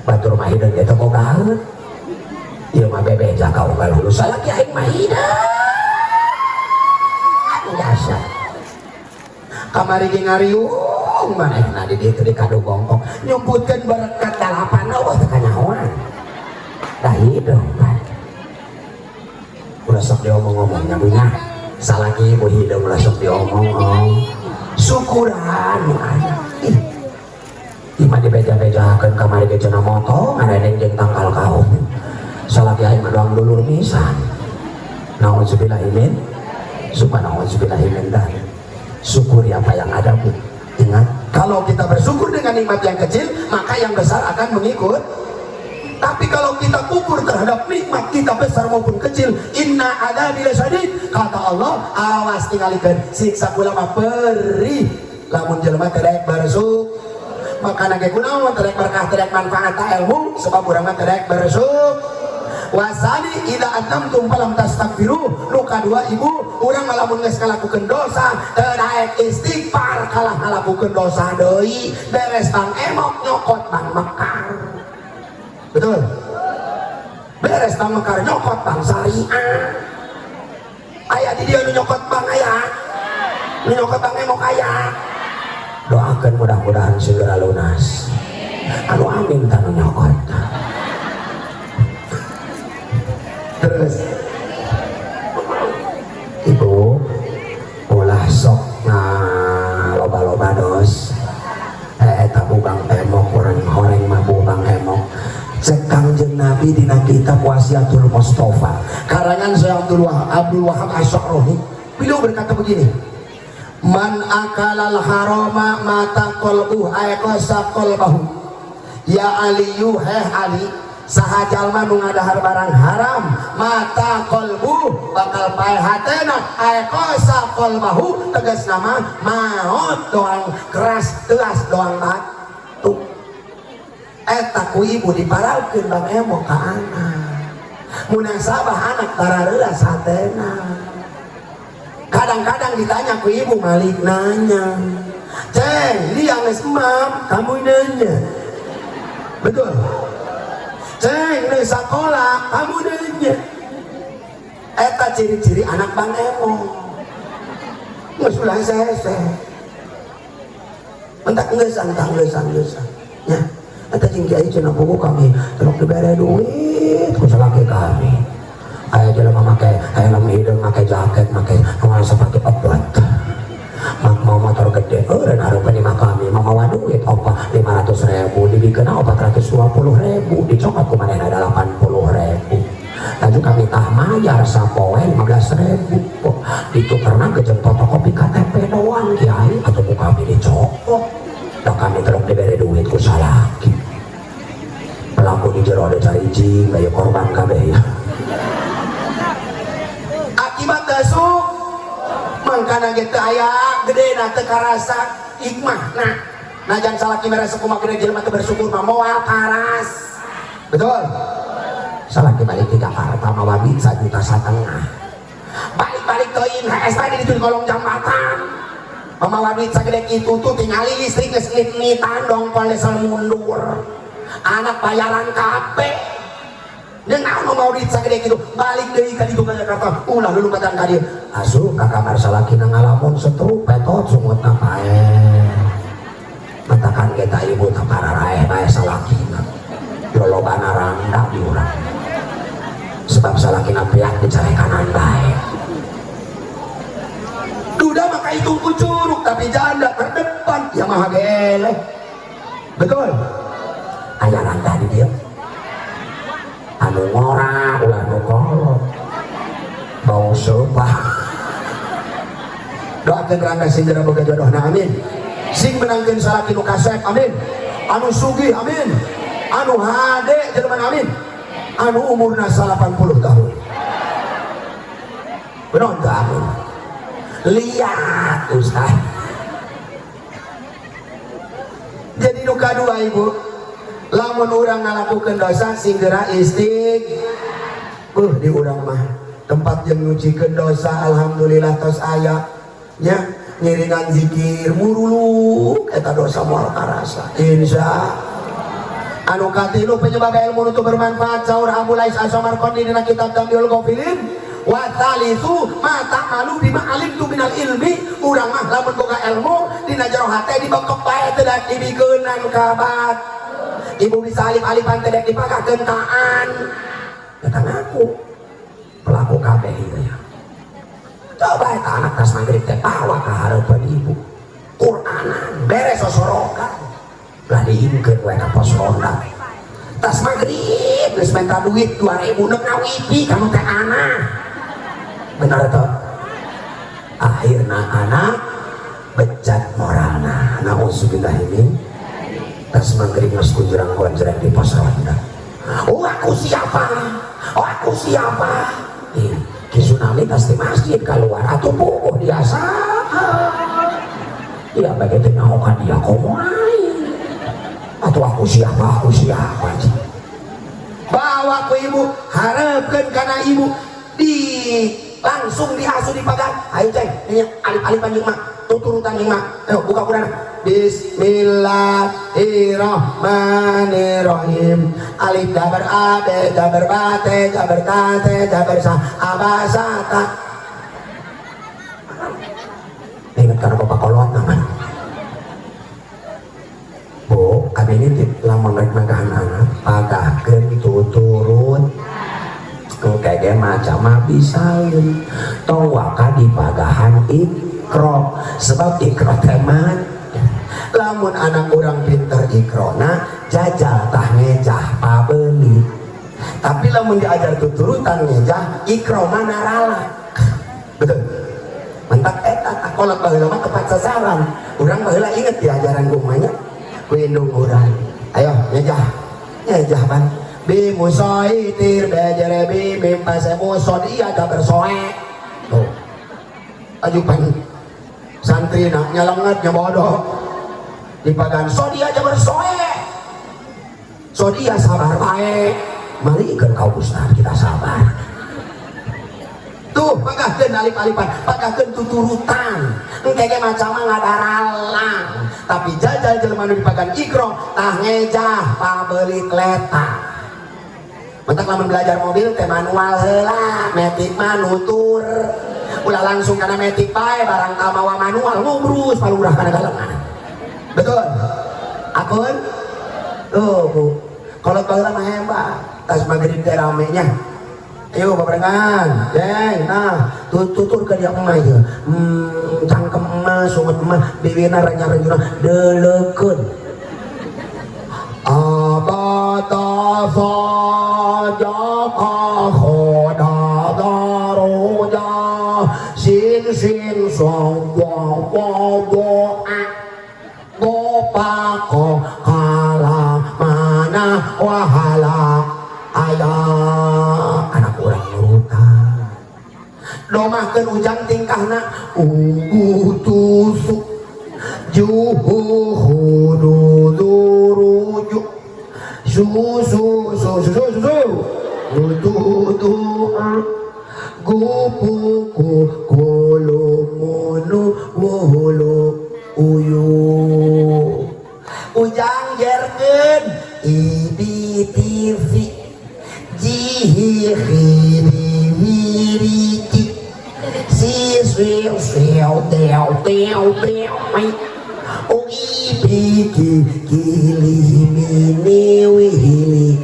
Batur mah hidung eta bogaeun. Ieu mah bebeja kau kalau lu salaki aing mah hidung. Biasa. Kamari ge ngariung manehna di dieu teh kado bongkong nyumputkeun berkat dalapan eueuh teh kanyahoan. Da hidung kan. Udah sok diomong-omong nyambungnya. Salaki ibu hidung langsung diomong syukuran ima dibeja-bejakeun kamari ge cenah motong ada jeung tangkal kaum. Salaki aing mah doang dulur pisan. Nauzubillah min subhanallah dan syukuri apa yang ada Bu. Ingat, kalau kita bersyukur dengan nikmat yang kecil maka yang besar akan mengikut. Tapi kalau kita kufur terhadap nikmat kita besar maupun kecil, inna adzabi lasyadid, kata Allah, awas tingalikeun siksa kula mah perih. Lamun jelema teh rek bersyukur, maka nage kunaon teh rek berkah teh rek manfaat ilmu, sebab urang mah teh rek bersyukur. Wasani idza atamtum falam tastaghfiru, nu kadua ibu urang lamun geus ngalakukeun dosa teu daek istighfar kalah ngalakukeun dosa deui, beres bang emok nyokot bang mekar. Betul? Beres bang mekar nyokot bang syariah. Aya di dia nyokot bang aya. Nyokot bang emok aya. Doakan mudah-mudahan segera lunas. Anu amin tanu nyokot. Terus ibu ulah sok loba-loba dos. Eta bubang emok horeng mah bubang emok. Cek Kangjeng Nabi dina kitab Wasiatul Mustafa karangan Syekh Abdul Wahab Asy'arani, beliau berkata begini, Man akalal haroma mata kolbuh aykosa kolbahu. Ya aliyu heh Ali, saha jalma nu ngadahar barang haram mata kolbuh bakal pae hatena aykosa kolbahu, tegas nama maot doang keras telas doang batu. Eta ku ibu diparaukeun Bang Emo ka anak. Munasabah anak tararelas hatena. Kadang-kadang ditanya ku ibu malik nanya, "Ceng, dia geus mam, kamu nanya." Betul. "Ceng, di sekolah, kamu nanya." Eta ciri-ciri anak Bang Emo. Geus ulah sese. Mentak ngeusan, ya. Eta jeung kiai cenah buku kami terus dibere duit ku salaki kami. Aya jelema make aya lama hideung make jaket make ngasa pake obat. Mau motor gede eureun hareupeun di kami mamawa duit opa 500.000 dibikeun 420.000 dicokot ku manehna 80.000. Laju kami tah mayar sapoe 15.000 ditukerna ke jeung fotokopi KTP doang kiai atuh ku kami dicokot. Da kami terus dibere duit ku salaki. Pelaku di jero ada cari jing kayak korban kabeh ya. Akibat dasuk mangkana gitu aya gede na teu karasa hikmah. Nah najan salaki merasa kumaha gede jelema teu bersyukur mah moal paras. Betul. Salaki balik di Jakarta mawa duit 1,5 juta. Balik-balik teuing HS tadi di kolong jambatan. Mamawa duit sagede kitu tuh tingali listrik geus nit-nitan dongkol desel mundur. Anak bayaran kape dan aku mau duit sagede gitu balik deui ka ditu ka Jakarta ulah lulu katan ka dieu asup ka kamar salakina ngalamun setruk petot sumutna pae matakan kita ibu teh pararaeh bae salakina lolobana rangda di urang sebab salakina piak dicarekanan bae duda maka hitung ku curug tapi janda terdepan ya maha geleh. Betul. Aya rangga di dia anu ngora ulah nu kolot bau sepah doakeun rangga segera boga jodohna amin sing menangkeun salaki nu kasep amin anu sugih amin anu hade jelema amin anu umurna 80 tahun benon teu amin lihat Ustaz. Jadi nu kadua ibu lamun urang ngalakukeun dosa singgera di urang mah tempat yang nyucikeun dosa alhamdulillah tos aya nya ngiringan zikir muruluk eta dosa moal karasa insya anu katilu penyebab ilmu nu bermanfaat saur Abu Lais As-Samarqandi dina kitab Tamyiul Ghafilin wa talitsu ma ta'malu bima alimtu minal ilmi urang mah lamun boga ilmu dina jero hate dibekep bae teu dak dibikeunnan kabat. Ibu bisa alif-alifan tidak dipagakeun taan kata ngaku pelaku kabeh itu ya coba eta anak tas magrib teh bawa ka hareupeun ibu Qur'anan beres sosorokan lah diimkeun we ka pos ronda tas magrib geus minta duit 2.000 neuk ngawipi kamu teh anak bener teh akhirna anak becat moralna nauzubillah ini tas maghrib mas kunjurang konjreng di pos ronda. Oh aku siapa? Oh aku siapa? Ki tsunami tas di masjid keluar atau buku biasa. Ya begitu naokan dia komai. Atau aku siapa? Aku siapa? Bawa ke ibu, harapkan karena ibu di langsung diasuh di pagar. Ayo ceng, ini alif-alif panjang mak, tuturutan yang mak. Ayo buka Quran. Bismillahirrahmanirrahim. Alif dabar a, b dabar ba, t dabar k, t dabar sa, abasata. Ingat karena bapak kolot naman. Bu, kami ini lama mereka anak pagahkan tuturun. Kayak macam bisa tawaka di pagahan ikro sebab ikro teman lamun anak orang pinter ikrona jajal tah ngejah pabeli tapi lamun diajar tuturutan ngejah ikro mana rala betul mentak eta kolot baheula mah tepat sasaran. Urang baheula inget di ajaran kumanya ku indung urang. Ayo nyejah Bang. Bimusaitir bejere bimim pasemu sodia da bersoe. Tuh. Ajupan santri nak nyalangat nyabodoh. Dipagan sodia da bersoe. Sodia sabar bae. Mari ikut kau Ustaz kita sabar. Tuh pagahkeun alip-alipan, pagahkeun tuturutan. Engke ge macam ngadaralang. Tapi jajal jelema nu dipagan ikro tah ngejah pabeli kletak. Mentak lamun belajar mobil teh manual heula, metik mah nutur. Ulah langsung kana metik bae barang teu mawa manual ngubrus palurah kana galengan. Betul? Akun? Tuh, Bu. Kalau baheula mah hebat. Tas magrib teh ramenya. Ayo babarengan, Jeng. Nah, tutur ke dia emak ya. Cangkem emak, sungut emak, bibirna renyah-renyah delekeun. Abata saja khoda daroja sin song wa gopako kala mana wahala ayah anak orang nurutan domahkeun ujang tingkahna tusuk juhu hudurujuk susu gupuku kulumunu wuhulu uyu ujang jerkeun IBTV jihiriki si swil teo piki kili mini wili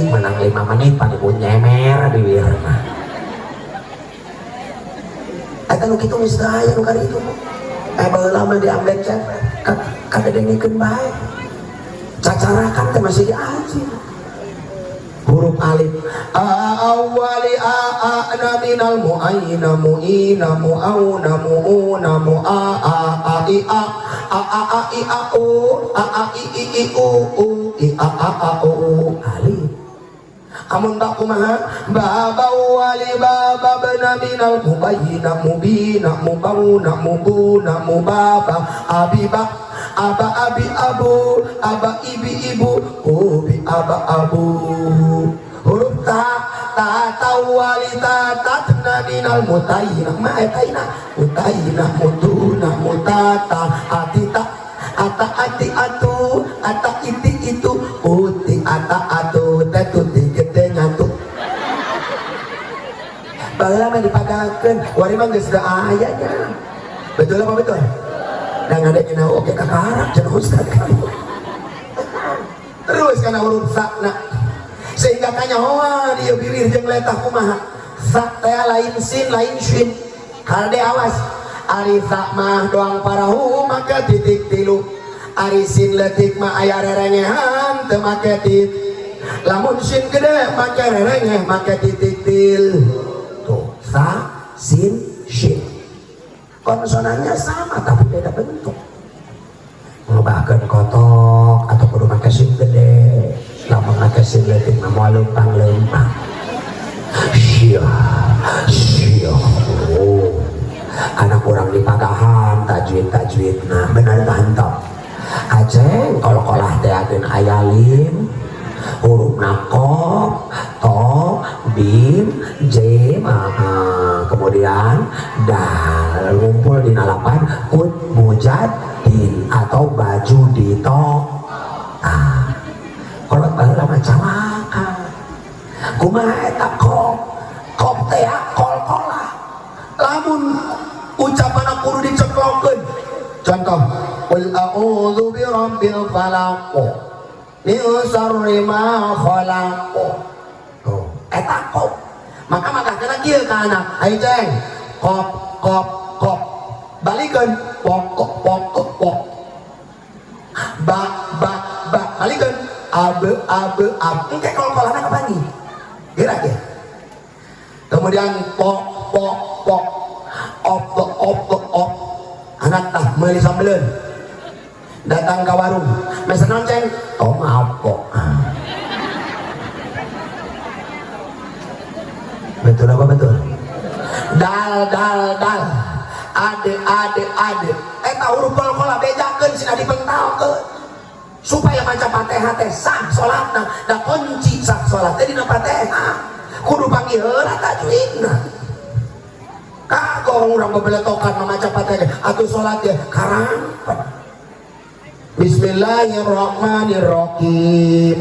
menang 5 menit pada pun nyemer bibir eta nu kitu geus daya nu kali itu baheula mah di amblek cek kada dengikeun bae cacarakan teh masih diaji huruf alif awali a'na minal mu'ayna mu'ina mu'auna mu'una mu'a i a u i a u alif amun tak kumaha baba wali baba bena minal mubayyina mubina mubauna mubuna mubaba abiba aba abi abu aba ibi ibu ubi aba abu huruf ta wali ta tatna minal mutayina ma'etaina mutayina mutuna mutata atita ata ati atu ata iti itu uti ata atu tetuti gede nyatu baheula mah dipagakeun wari mah geus da ayanya betul apa betul dan ada kena oke kakarak cenah ustaz terus kana huruf sakna sehingga kanyahoan ieu bibir jeung letah kumaha sak teh lain sin lain shin kalde awas ari sak mah doang parahu maka titik tilu ari sin letik mah aya rerengehan teu make titik lamun sin gede make rerengeh make titik til tuh sa sin shin konsonannya sama tapi beda bentuk ngubahkeun kotok atau kudu make sin gede lamun make sin letik mah moal leumpang sia anak orang di pagahan tajwid nah benar mantap Aceh kalau kolah teh agen ayalim huruf nakop to bim j kemudian dal ngumpul di nalapan kut mujad din atau baju di to kalau baheula mah calaka kumaha eta kop teh kol-kola lamun ucapan kudu diceklokeun contoh qul a'udzu birabbil falaq min syarri ma khalaq tuh eta kop maka kana kieu ka anak ayo ceng kop balikeun pok ba balikeun abe engke kol-kolana kapangi gerak ya kemudian pok op op anak tah meuli sambeleun datang ke warung mesen ceng oh maaf kok betul apa betul dal ade eta huruf kolkola bejakeun sina dipengtalkeun supaya maca Fatihah teh sah salatna da kunci sah salat teh dina Fatihah kudu panggil heula tajwidna kagok urang bebeletokan mamaca Fatihah atuh salat teh karang Bismillahirrahmanirrahim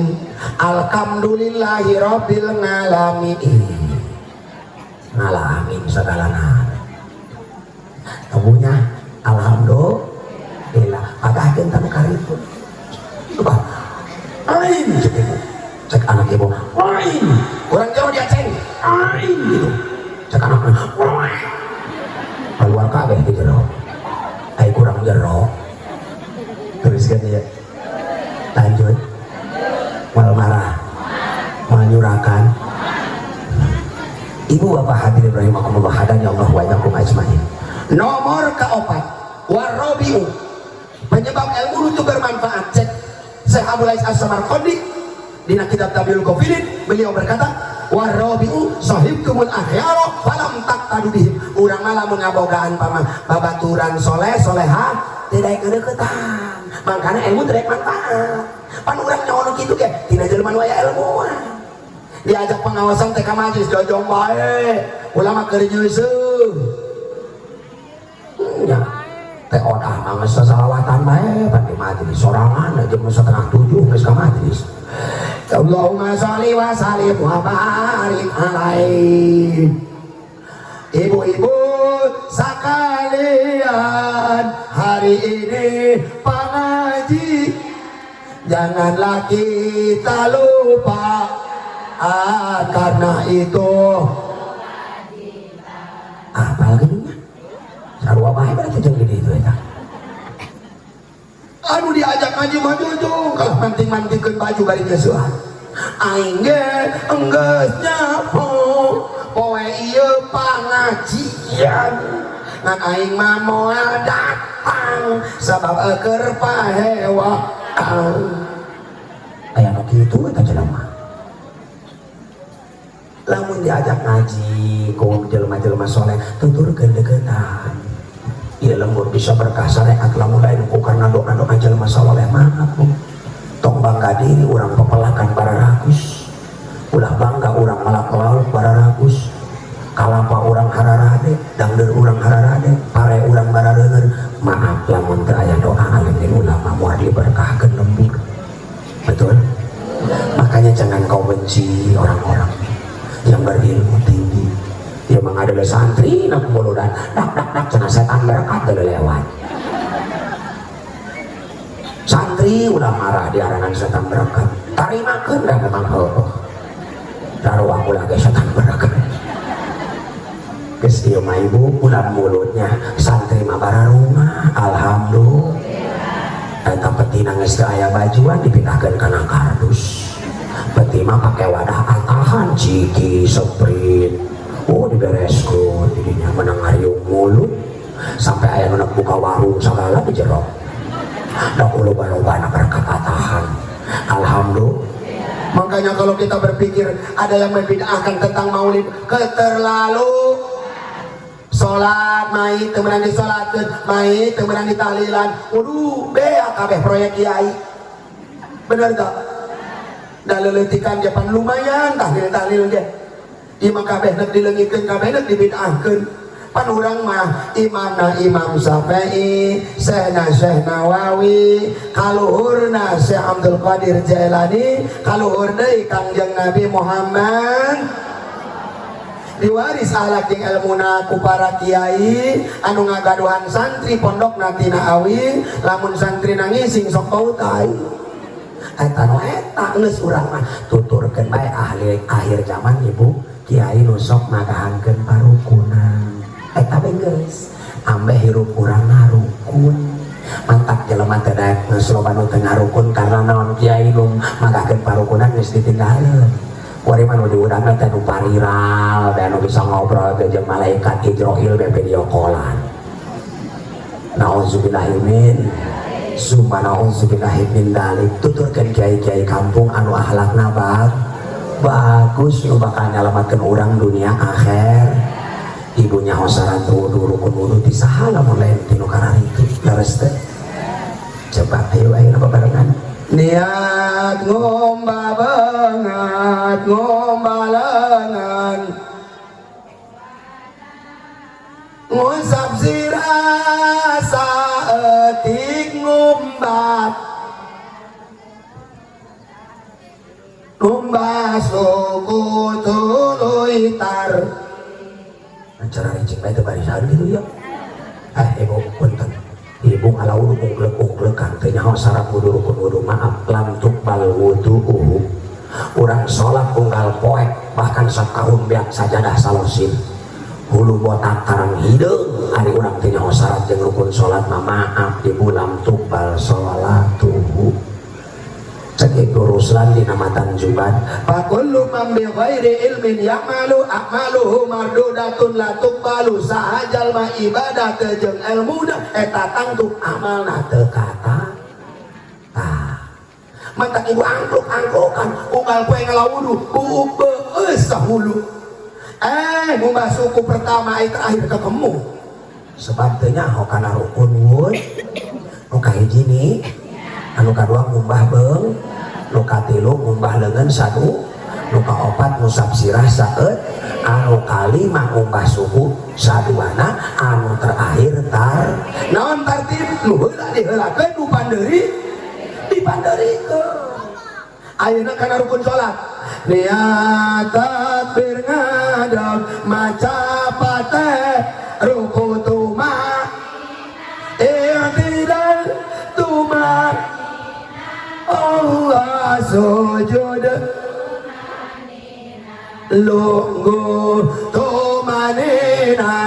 Alhamdulillahirabbil alamin ngalamin segalana temunya alhamdulillah pagakeun tanu karipun coba ain cek anak ibu ain urang jero dia ceng ain gitu cek anakna keluar kabeh di jero ai kurang jero teruskan ya lanjut mal marah mal nyurakan ibu bapak hadirin rahimakumullah hadanya Allah wa iyyakum ajmain nomor keempat warabiu penyebab ilmu itu bermanfaat cek Syekh Abdul Aziz As-Samarqandi dina kitab Tabiul Qafilin beliau berkata warabiu sahibkumul akhyara falam taqtadu bihim urang lamun ngabogaan pamah babaturan soleh soleha tidak kedeketan makanya ilmu tidak manfaat pan urang nyawa kitu ge tina jelema nu aya ilmu diajak pengawasan teh ka majelis jojong bae ulama keur nyeuseum nya teh odah mah salawatan bae pan di majelis sorangan aja mah 6:30 geus ka majelis Allahumma sholli wa sallim wa barik alaihi ibu-ibu sekalian hari ini pengaji janganlah kita lupa karena itu apa lagi sarua bae berarti jeung gini itu eta anu diajak ngaji mah jujung kalau manting-mantingkeun baju bari geuseuhan aing ge enggeus nyaho poe ieu pangajian ngan aing mah moal datang sabab keur pahewaan aya nu kitu eta jelema lamun diajak ngaji ku jelema-jelema soleh tuturkeun deukeutan ieu lembur bisa berkah syariat lamun lain ku karena doa-doa jelema saleh mah tong bangga diri urang pepelakan bararagus ulah bangga urang malak lauk bararagus kalapa urang hararade dangdeur urang hararade pare urang barareungeun maaf lamun teu aya doa alim ulama moal diberkahkeun lembur betul makanya jangan kau benci orang-orang yang berilmu tinggi dia mah adalah santri nak bolodan dak cenah setan berangkat teu lewat santri udah marah di arangan setan berangkat tarimakeun da memang heueuh sarua ulah ge setan berangkat geus ieu mah ibu udah mulutnya santri mah bararumah alhamdulillah eta peti nangis teu aya bajuan dipindahkeun kana kardus peti mah pake wadah atahan ciki sprint oh dibereskeun didinya menang ngariung mulut sampai aya nu buka warung sagala di jero da loba-loba na berkat atahan alhamdulillah. Makanya kalau kita berpikir ada yang membid'ahkan tentang maulid keterlalu sholat maid temenan disolatkeun maid temenan ditahlilan waduh bea kabeh proyek kiai bener tak da leuleuitikan ge pan lumayan tahlil ge ieu mah kabeh neuk dileungitkeun kabeh neuk dibid'ahkeun pan urang mah imamna Imam Syafi'i sehna Syekh Nawawi kaluhurna Syekh Abdul Qadir Jailani kaluhur deui Kangjeng Nabi Muhammad diwaris ahlak jeung ilmuna ku para kiai anu ngagaduhan santri pondok tina awi lamun santri nangising sok pautai eta nu eta geus urang mah tuturkeun bae ahli akhir zaman ibu kiai nu sok magahankeun parukunan eta be geus ambeh hirup urang ngarukun mantap jelema teh daek geus loba nu teu ngarukun karena naon kiai nu magakeun parukunan geus ditinggalkeun wari mah nu diurangna teh nu pariral dan nu bisa ngobrol jeung malaikat Israil be video callan Nauzubillahimin summa nauzubillahimin dalik. Tuturkan kiai-kiai kampung anu akhlakna bagus nu bakal nyalamatkeun urang dunia akhir. Ibunya hosaran wudu rukun wudu di sahala mun lain tinu karari itu leres teh. Coba ayo babarengan niat ngomba banget ngombalengan ngusap sirasa etik ngumbat ngumbat suku tuluy tar acara ricing bae teu barisan gitu ya. Ibu punten ibu alau uglek-uglekan teh nyaho sareng wudu rukun wudu maaf lam tuqbal wudu'uhu. Urang salat unggal poek bahkan satahun beak sajadah salosin hulu botak tarang hideung ari urang teh nyaho syarat jeung rukun salat mah maaf ibu lam tuqbal sholatuhu. Cek itu Ruslan di nama Tanjuban fakullu man bi ghairi ilmin ya'malu a'maluhu mardudatun la tuqbalu sahajal ma ibadah teu jeung elmuna eta tangtuk amalna teu kata mata ibu angkluk-angklukan unggal poe ngalawudu buuk beus ka hulu ngumbah suku pertama ai terakhir ketemu sebab teu nyaho kana rukun wud nu kahiji ni anu kadua ngumbah beung nu katilu ngumbah leungeun sadu nu kaopat ngusap sirah saeut anu kalima ngumbah suku saduana anu terakhir tar naon tartib nu heula diheulakeun nu pandeuri dipandeurikeun ayeuna kana rukun salat niat takbir ngadeg maca fatihah ruku tuma i'tidal tuma Allah sujud lunggu tumanina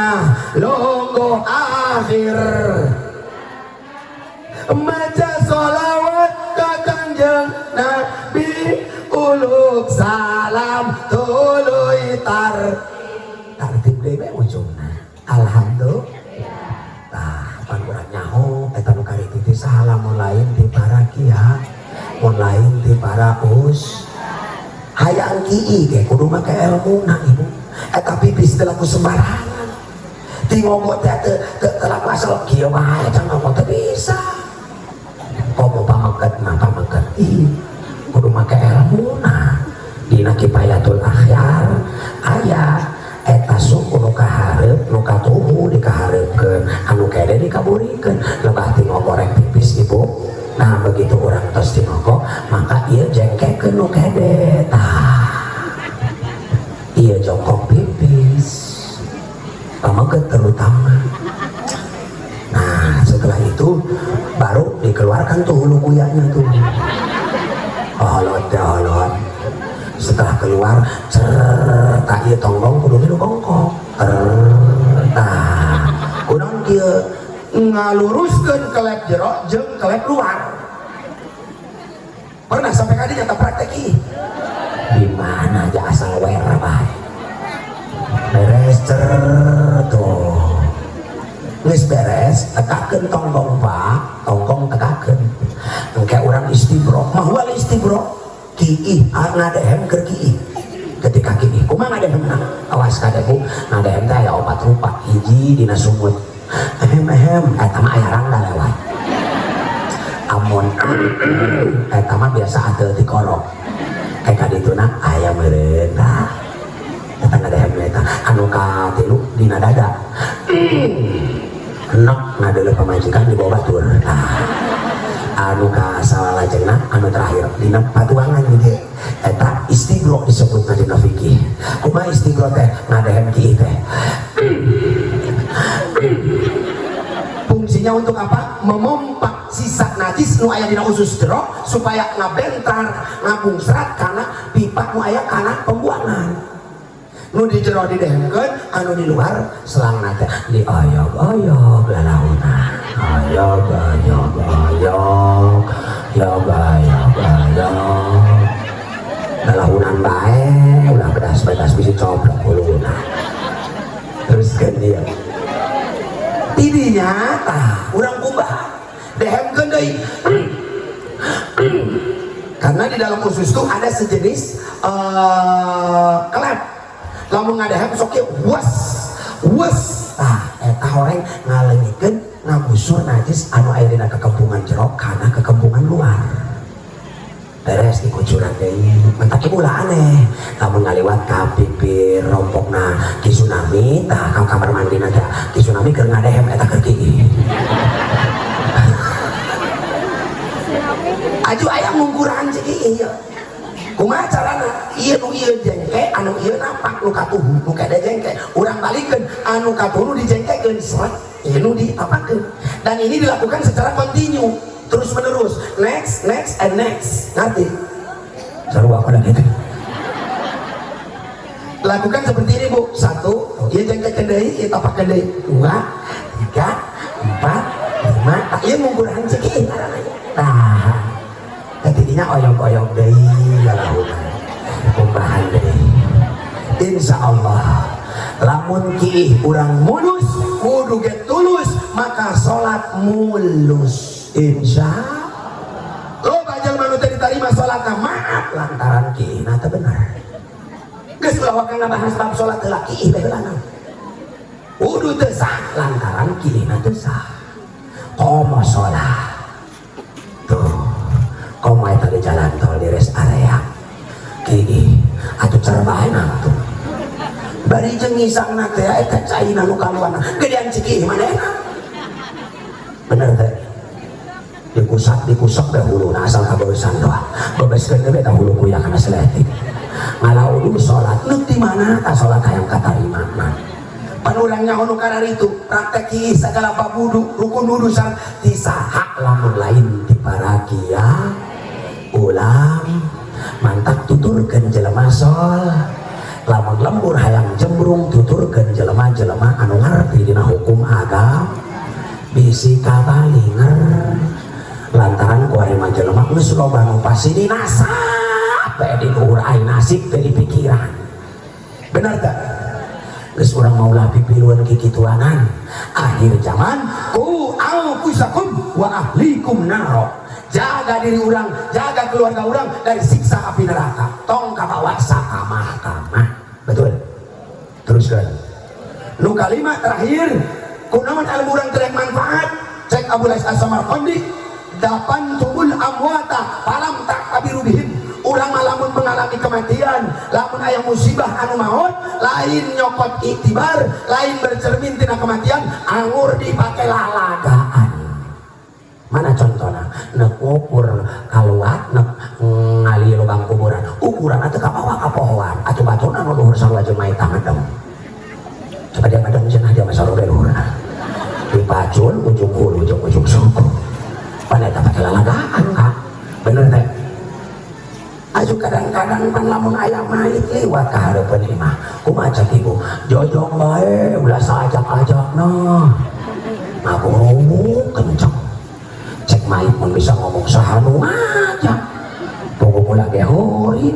lunggu akhir maca sholawat ka kanjeng Nabi uluk salam tuluy tar tartib dewe ujungna alhamdulillah pan urang nyaho eta nu kari titi salam lain di para kiai mun lain di para hayang kiai ge kudu make elmuna ibu eta pipis teu laku sembarangan ti ngomong teh teu laku asal kieu mah can ngomong teu bisa komo pamaket mah pamaket kudu make elmuna dina kifayatul akhyar aya eta suku nu kahareup nu katuhu dikahareupkeun anu kede dikaburikeun lebah ti ngogoreng pipis ibu. Nah begitu orang tos dinoko maka ia jengkekeun nu kede ia jongkok pipis pamaket terutama. Nah setelah itu baru dikeluarkan tuh hulu kuyanya tuh holot setelah keluar certa ieu tonggong kudu nu bongkok kunaon kieu ngaluruskeun kelep jero jeung kelep luar. Pernah sampai kali nyata prakteki di mana aja asal wer bae beres tuh geus beres tekakeun tonggong pak tonggong tekakeun engke urang istibro mah wal istibro kiih ngadehem keur kiih ketika kiih kumaha ngadehemna awas kadeku ngadehem teh aya 4 rupa hiji dina sumut ehem eta mah aya rangda lewat amun eta mah biasa ateu di korok eka dituna aya meureun tah eta ngadehem eta anu katilu dina dada enak ngadeuleuh pamajikan di bawah batur anu ka salalajengna anu terakhir dina patuangan gitu eta istibro disebutna dina fikih kumaha istibro teh ngadehem kieu teh fungsinya untuk apa? Memompak sisa najis nu aya dina usus jero supaya ngabentar ngabung serat karena pipa nu aya kana pembuangan nu di jero didehemkeun anu di luar selangna teh diayog-ayog lalauna ayog-ayog lalahunan bae ulah bedas-bedas bisi coblok uluna terus kan dia didinya urang kumbah dehemkeun deui karena di dalam usus itu ada sejenis kelep lamun ngadehem sok kieu wes eta horeng ngaleungikeun ngagusur najis anu aya dina kekempungan jero kana kekempungan luar beres dikucuran deui mentak ulah aneh lamun ngaliwat ka pipir rompokna Ki Tsunami tah ka kamar mandi teh Ki Tsunami keur ngadehem eta keur kieu aju aya ngungkuran cik ieu kumaha carana ieu nu ieu jengke anu ieu napak nu katuhu nu kede jengke urang balikeun anu katuhu dijengkekeun sret ieu nu diapakeun dan ini dilakukan secara kontinu terus menerus next and next ngerti sarua pada gitu lakukan seperti ini bu satu ieu jengkekeun deui ieu tapakeun deui 2 3 4 5 ieu ngungkuran cik ieu tah ketidinya oyong-oyong deui lalahunan kumbahan deui insyaallah lamun kiih urang mulus kudu ge tulus maka salat mulus insyaallah lo bajal manu teh diterima salatna maaf lantaran kiih na teh bener geus ulah wakang ngabahas bab salat heula kiih teh heula kudu teu sah lantaran kiih na teu sah komo salat tuh komai tadi jalan tol di rest area kini atuh cerbahan tuh bari jeung ngisangna teh eta caina nu kaluana gedean ciki manehna bener teh dikusap dahulu asal kabeusan doa bebeskeun teh dahulu kuya kana seletik ngalaulu salat nu di mana tah salat hayang katarima mah pan urang nyaho nu kararitu praktek ieu sagala bab wudu rukun wudu sang tisaha lamun lain diparagia ulang mantak tuturkeun jelema sol lamun lembur hayang jembrung tuturkeun jelema-jelema anu ngarti dina hukum agama bisi kabalinger lantaran kuari mah jelema geus loba nu pasti dinasa bae di luhur aing nasib teh di pikiran bener teh geus urang maulah pipiluan kikituanan akhir zaman ku anfusakum wa ahlikum naro jaga diri orang, jaga keluarga orang dari siksa api neraka tong kabawa saka mahkamah betul teruskan nu kalimat terakhir kunaon ilmu orang terang manfaat cek Abu Lais As-Samarqandi dapan tumul amwata palam tak kabiru bihim urang lamun mengalami kematian lamun aya musibah anu maut lain nyokot iktibar lain bercermin tina kematian anggur dipake lalagaan mana contohnya nek ukur kaluat nek ngali lubang kuburan ukuran atau kapawa kapohoan atau batuna nu luhur sarua jeung mai tamadem coba dia madem cenah dia masaro luhur dipacul ujung hulu jeung ujung suku pada eta pake lalagaan kak bener teh aju kadang-kadang pan lamun aya mait liwat ka hareupeun imah kumaha cek ibu jojong bae ulah saajak-ajakna ngaburu kenceng cek mait pun bisa ngomong sahanu aja tunggu pula gehorin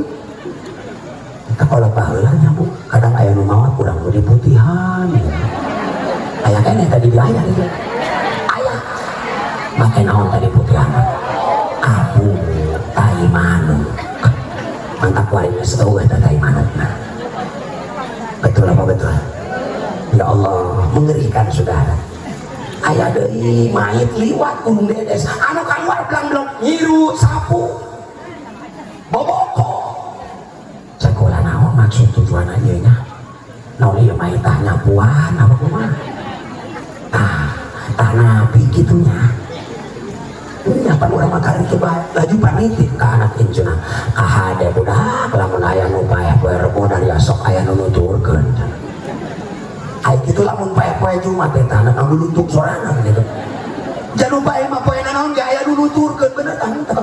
kita kalau pahalanya bu kadang ayah nu mawa kurang nu diputihan ayah kene tadi di ayah itu ayah make naon tadi putihan abu tai manuk mantap lainnya setahu eta tai manukna betul apa betul ya Allah mengerikan saudara aya deui mayit liwat gunung dedes anu keluar blang-blang nyiru sapu boboko cek ulah naon maksud tujuan ieu nya naon ieu mayit tah nyapuan apa kumaha tah nabi gitunya nya pan urang mah itu bae laju panitip ka anak inceuna ka hade budak lamun aya nu paeh-paeh rebo dari asok aya nu nuturkeun ai kitu lamun pae-pae Jumat eta nek nganggo lutuk sorangan gitu. Jangan pae mah poe naon ge aya nu nuturkeun bener tah henteu.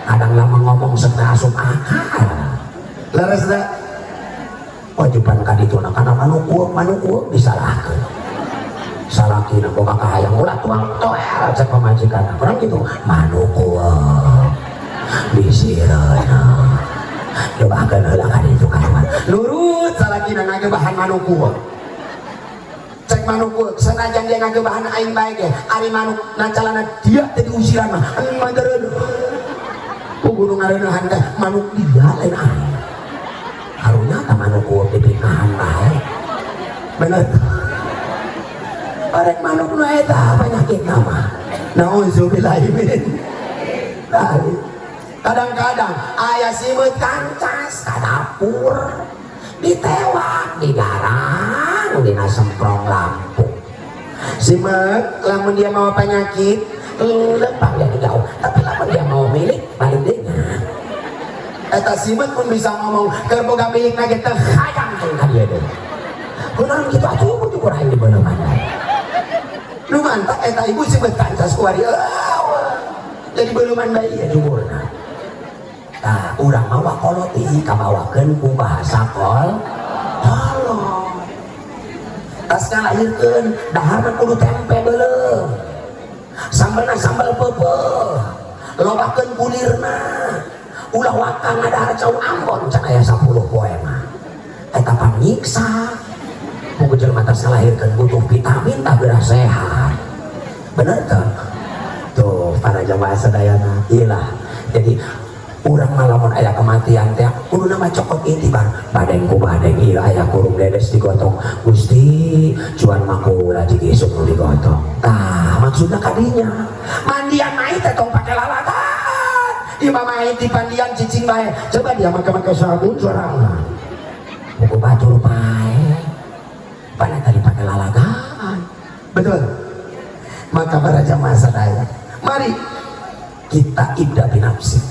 Kadang lama ngomong setengah asup akal. Leres da wajiban ka dituna kana manuk ueuk disalahkeun. Salakina boga kahayang ulah tuang toel cek pamajikan. Urang kitu manuk ueuk disireuna. Cobakeun heula ka ditu kawan. Nurut salakina ngage bahan manuk ueuk. Cek cek manuk senajan dia ngake bahan aing baik ya ari manuk nancalana dia tadi usiran mah mandareun gunung arenahan teh manuk dia lain aing harunya ta manuk ku pipikahan bae bener arek manuk nu eta penyakit nama nauzubillahimin kadang-kadang ayah simut kancas ka dapur ditewak di garang dina semprong lampu simut lamun dia mau penyakit lempang dia jauh tapi lamun dia mau milik balik dia eta simut pun bisa ngomong keur boga milik na teh hayang teh ka dieu deui kunaon kitu atuh kudu kurang di beuneuh mana nu mantap eta ibu simut kancas kuari jadi beuleuman bayi ya jumurna nah urang mah wakoloti kabawakeun ku bahasa kolot tas ngalahirkeun daharna kudu tempe beuleum sambelna sambal peupeuh lobakeun kulirna ulah wakang ngadahar caun Ambon can aya 10 poe mah eta panyiksa ku jelema tas ngalahirkeun butuh vitamin tah geura sehat bener teh tuh para jamaah sadayana iyalah jadi urang malamun aya kematian teh kudu nama cokot itibar badeng ku badeng ieu aya kurung dedes digotong Gusti cuan makula digesuk nu digotong tah maksudna kadinya mandian mait teh tong pake lalatan ieu mah mait di pandian cicing bae coba dia make sabun sorangan buku batur bae pada tadi pake lalagan betul maka para jamaah sadaya mari kita ibda binafsi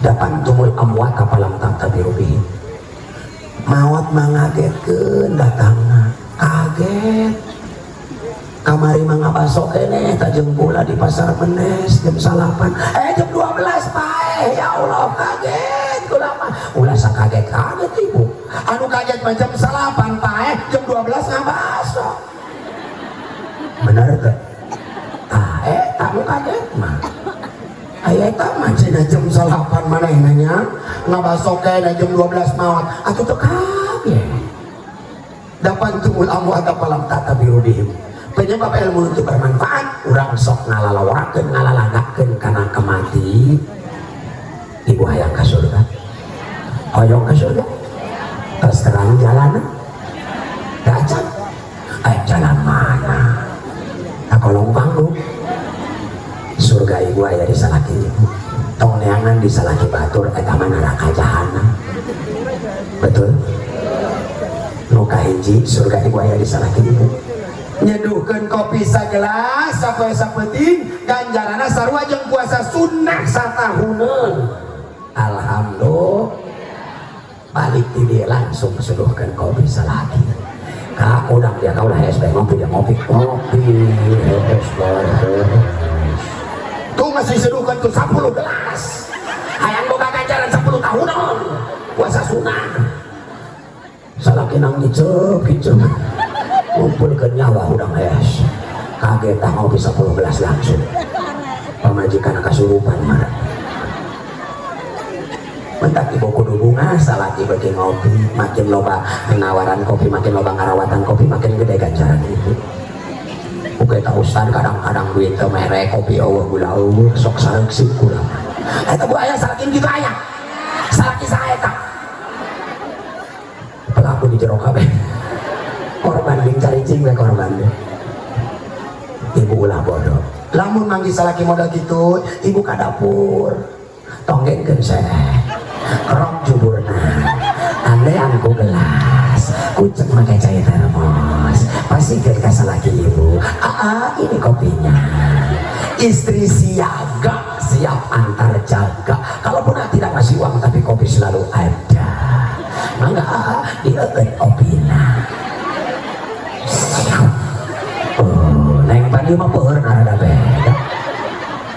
dapan tumul amwat kapalam tata birubihi maut mangagetkeun datangna kaget kamari mangabasok kene tajeng pula di pasar Menes jam 8 jam 12 pae ya Allah kaget kula mah ulah sakaget-kaget ibu anu kaget mah jam 8 pae jam 12 ngabasok bener teh anu kaget mah aya eta mah cenah jam 8 manehna ngabasok kene jam 12 maot atuh teu kaget dapan tumul amwat apalam tata birudihim penyebab ilmu itu bermanfaat urang sok ngalalawarakeun ngalalagakeun kana kemati ibu hayang ka surga hoyong ka surga terus terang jalanan dacan jalan mana kolong panggung surga ibu aya di salaki ibu tong neangan di salaki batur eta mah neraka jahanam betul nu kahiji surga ibu aya di salaki ibu nyeduhkeun kopi sagelas sapoe sapeting ganjaranna sarua jeung puasa sunnah satahuneun alhamdulillah balik ti dieu langsung seduhkeun kopi salaki kak udang dia kau lah SB ngopi dia ngopi tuh masih seduhkan tuh 10 gelas hayang boga ganjaran 10 tahunan puasa sunnah salaki nang dicep ngumpulkeun nyawa udang es kaget tah ngopi 10 gelas langsung pamajikan kasurupan mah mentak ibu kudu bunga salaki bagi ngopi makin loba penawaran kopi makin loba ngarawatan kopi makin gede ganjaran ibu oke tak ustad kadang-kadang duit ke merek kopi awal gula awal sok sarek sih kurang eta bu ayah salakin gitu ayah salaki saya tak pelaku di jero kabeh korban bing cari cing korban deh ibu ulah bodoh lamun manggil salaki modal gitu ibu ka dapur tonggengkeun saya kerok juburna andean ku gelas kucek pakai cair termos pasti ke salaki ibu ini kopinya istri siaga siap antar jaga kalaupun tidak ngasih uang tapi kopi selalu ada mangga dieun opina neng tadi mah peueur ada beda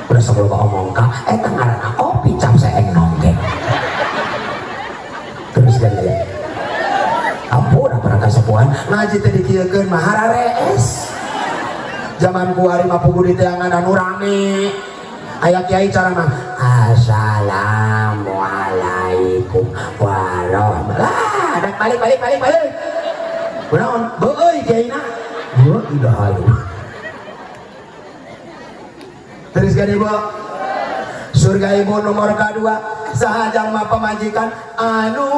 udah sebelum ngomong kak eta ngaranna kopi cap seeng nonggeng terus ganti ampun apa kasepuan ngaji teh dikieukeun mah hararees zaman kuari mah pugu di teangan anu rame aya kiai cara mah assalamualaikum warahmatullahi wabarakatuh balik kunaon beuy kiaina dah halu. Teruskan ibu. Surga ibu nomor kedua, sahajang ma pamajikan anu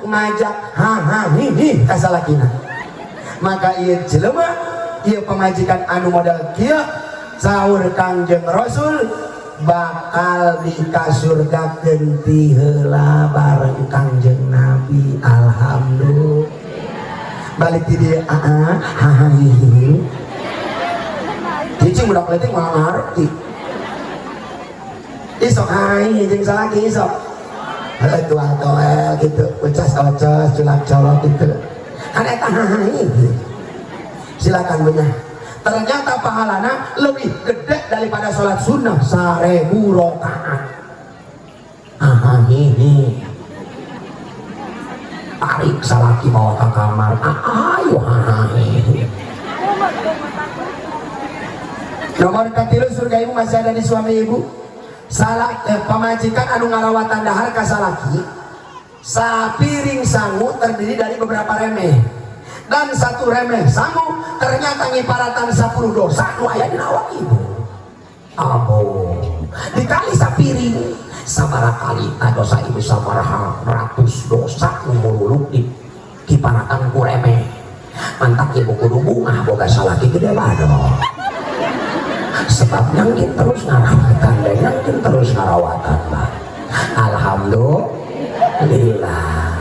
ngajak hihi kasalakina. Maka ieu jelema, ieu pamajikan anu modal kieu saur Kangjeng Rasul bakal dika surga genti heula bareng Kangjeng Nabi. Alhamdulillah. Balik di dia hihi. Cicing budak leutik mah ngarti. Isok hai jeung salaki isok. Heuh tuah toel gitu, ucas-ocos, culak-colok gitu. Kan eta hai. Silakan benyah. Ternyata pahalana lebih gede daripada sholat sunnah 1000 rakaat. Hihi. Tarik salaki bawa ke kamar. Ayo hihi. Nomor katilu surga ibu masih ada di suami ibu. Pamajikan anu ngarawatan dahar ka salaki. Sapiring sangu terdiri dari beberapa remeh. Dan satu remeh sangu ternyata ngiparatan 10 dosa nu aya dina awak ibu. Abo. Dikali sapiring sabaraha kali dosa ibu sabaraha ratus dosa nu mululuk di kiparatan ku remeh. Mantak ibu kudu bungah boga salaki gede badoh. Sebab nyangkin terus ngarawatan dan nyangkin terus ngarawatan bah. Alhamdulillah.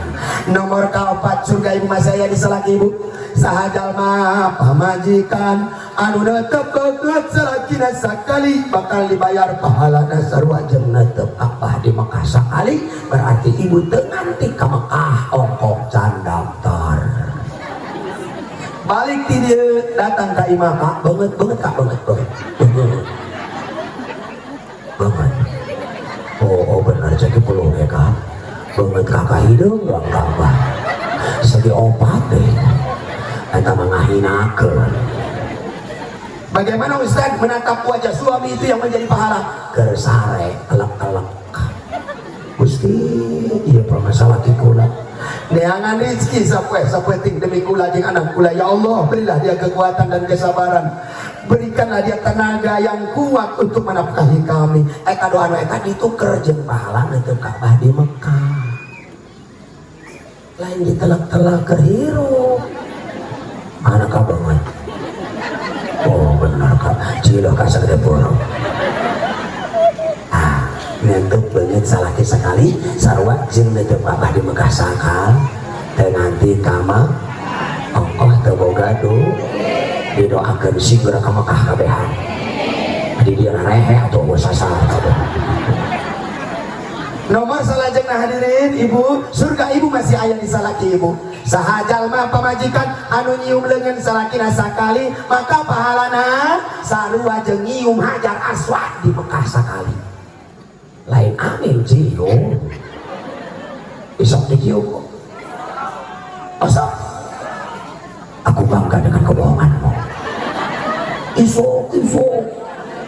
Nomor keempat surga ibu masih aya di salaki ibu. Sahajalma pamajikan anu netep banget salakina sakali bakal dibayar pahalana sarua jeung netep apah di Mekah sakali. Berarti ibu teu nganti ka Mekah ongkos can daftar. Balik ti dieu datang ka imah kak banget banget. Oh benar jadi puluh ya kak. Banget kakak hidung bang kakak. Segi opat deh. Eta mengahinakeun. Bagaimana Ustaz menatap wajah suami itu yang menjadi pahala? Gersare elek-elek. Gusti, iya permasalah kula. Neangan rezeki sapoe ting demi kula jeung anak kula. Ya Allah, berilah dia kekuatan dan kesabaran. Berikanlah dia tenaga yang kuat untuk menafkahi kami. Eta doa anu eta dituker jeung pahala teu Ka'bah di Mekah. Lain ditelak-telak keur hirup. Mana kabangan? Oh benar Kak, cilok ka sagede borong. Ngentuk banget salaki sekali sarua jeung netep Ka'bah di Mekah sakal teu nganti kama ongkoh teu boga duit didoakeun sigera ka Mekah kabehan di dia rehe atau bos sasar kabeh. Nomor salajengna hadirin ibu, surga ibu masih aya di salaki ibu. Sahajalma pamajikan anu nyium leungeun salakina sakali maka pahalana sarua jeung nyium Hajar Aswad di Mekah sakali. Lain amin cium isok dicium osok. Aku bangga dengan kebohonganmu. Isok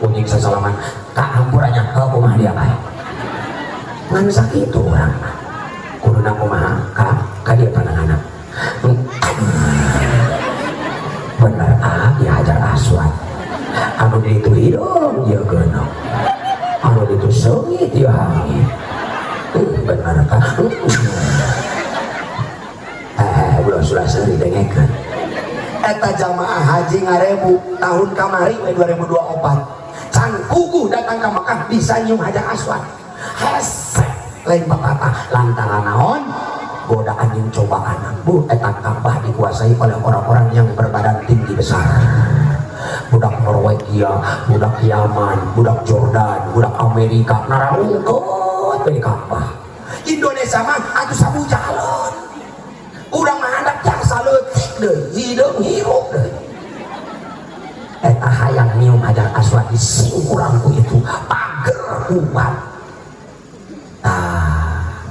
kuning sesalaman kak hampurannya ke rumah dia baik ngan sakit orang kudu na kumaha ka dia pananganan. Bener di Hajar Aswad anu itu hidung dia genok anu itu sengit ya hangit. Benar kah? Belum sudah seri dengekeun. Eta jamaah haji ngarebu tahun kamari 2024. Can kuku datang ke Mekah bisa nyium Hajar Aswad. Hesek lain patah lantaran naon? Godaan yang cobaan bu eta Ka'bah dikuasai oleh orang-orang yang berbadan tinggi besar. Budak Norwegia, budak Yaman, budak Jordan, budak Amerika, narangkot dari Ka'bah. Indonesia mah atuh sabu jalan. Urang mah handak jasa leutik deui, hideung hirup deui. Eta hayang nyium Hajar Aswad di singkurangku itu pager kuat.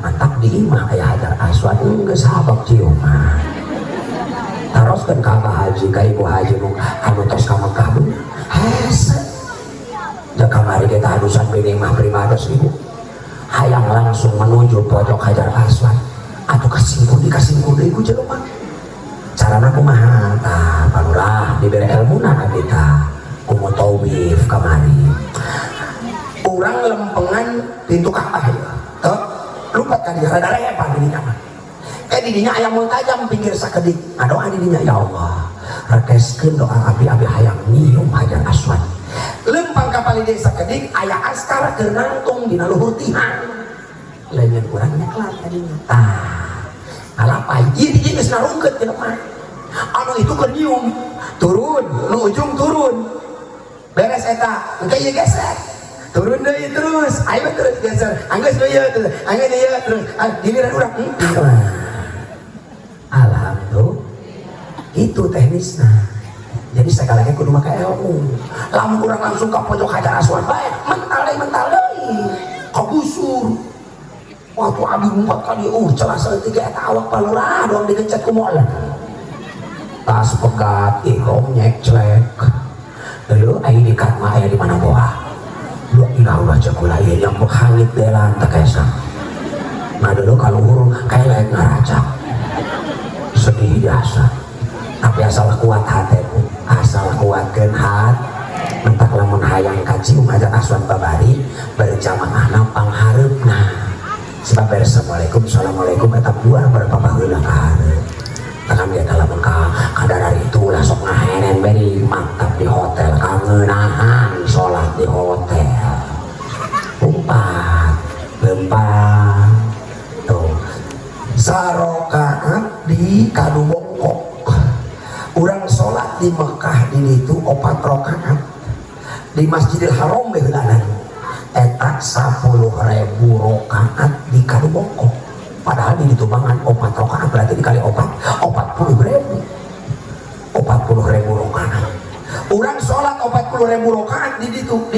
Mantap di imah aya Hajar Aswad geus habak ciuman. Taroskeun ka haji ka ibu haji nu anu tos ka Mekah bener. Hese. Da kamari kita hadusan bening mah primados ibu. Hayang langsung menuju pojok Hajar Aswad. Atuh kasingkur deui ku jelema. carana kumaha tah palurah diberi ilmu na abita kumu tawif kamari urang lempengan pintu Ka'bah ya tuh lupa kan dia rada repa di dinya mah didinya aya multajam pinggir sakedik doa di dinya ya Allah rekeskeun doa abi-abi hayang nyium Hajar Aswad lempang kapal di sakedik aya askar keur nangtung dina luhur tihan lain urang nyeklat tadinya tah alapa ieu di geus narungkeut tina mah anu itu keur nyium turun nu ujung turun beres eta engke ieu geser turun deui terus ayo terus geser anggeus deui terus anggeus deui terus giliran urang alhamdulillah itu teknisnya jadi sekali lagi kudu make ilmu lamun urang langsung ka pojok Hajar Aswad bae mental deui kabusur waktu abi 4 kali celah tiga eta awak palurah doang digencet ku moal tas pegat ihrom nyeclek dulu ayo dikat mah aya di mana boa lu ilah cekula ieu yang hangit delan teh kaesa nah dulu kalau hurung kayak lain ngaracak sedih biasa tapi asal kuat hatiku asal kuatkeun hat mentak lamun hayang kacium Hajar Aswad babari berjamaah panghareupna sebab assalamualaikum assalamualaikum eta buah berapa baheula ka hareup takkan dia dalam kadar itu lah sok ngahenen beri mantap di hotel kangenahan sholat di hotel lempang tuh sarokaat di kadu bongkok urang sholat di Mekah di itu 4 rakaat di Masjidil Haram beulanan eta 10.000 rakaat di kadu bongkok padahal di tubangan 4 rakaat berarti dikali 4 40.000 rakaat urang sholat 40.000 rakaat di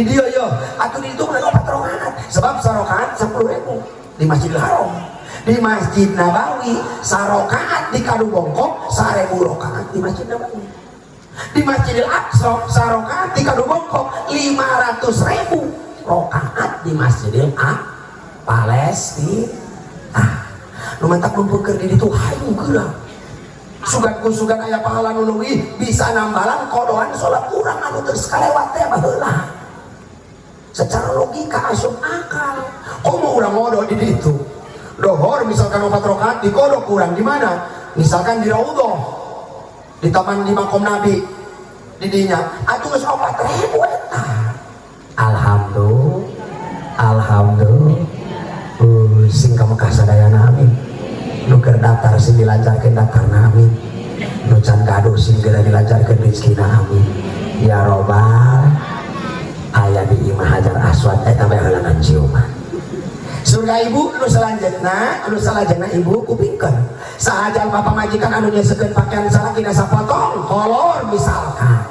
dieu yo atuh di ditu 4 rakaat sebab sarokaat 10.000 di Masjidil Haram di Masjid Nabawi sarokaat di kadu bongkok 1.000 rakaat di Masjid Nabawi di Masjidil Aqsa sarokaat di kadu bongkok 500.000 rakaat di Masjidil Palestina nu mantak numpeukeun di ditu hayu geura sugan aya pahala nu leuwih bisa nambalan kodohan salat urang anu teu kalewat teh baheula secara logika asup akal komo urang modo di ditu dohor misalkan 4 rakaat di kodok urang di mana misalkan di Raudhah di taman di makom Nabi di dinya atuh geus 4.000 eta alhamdulillah sing ka Mekah sadayana amin nu keur datar sing dilancarkeun datarna amin nu can gaduh sing geura dilancarkeun rezekina amin ya robbal aya di Imah Hajar Aswad eta bae heulangan ciuman surga ibu nu salajengna ibu kupingkeun sahajang bapak majikan anu nyeusekeun pakaian salakina sapotong kolor misalkan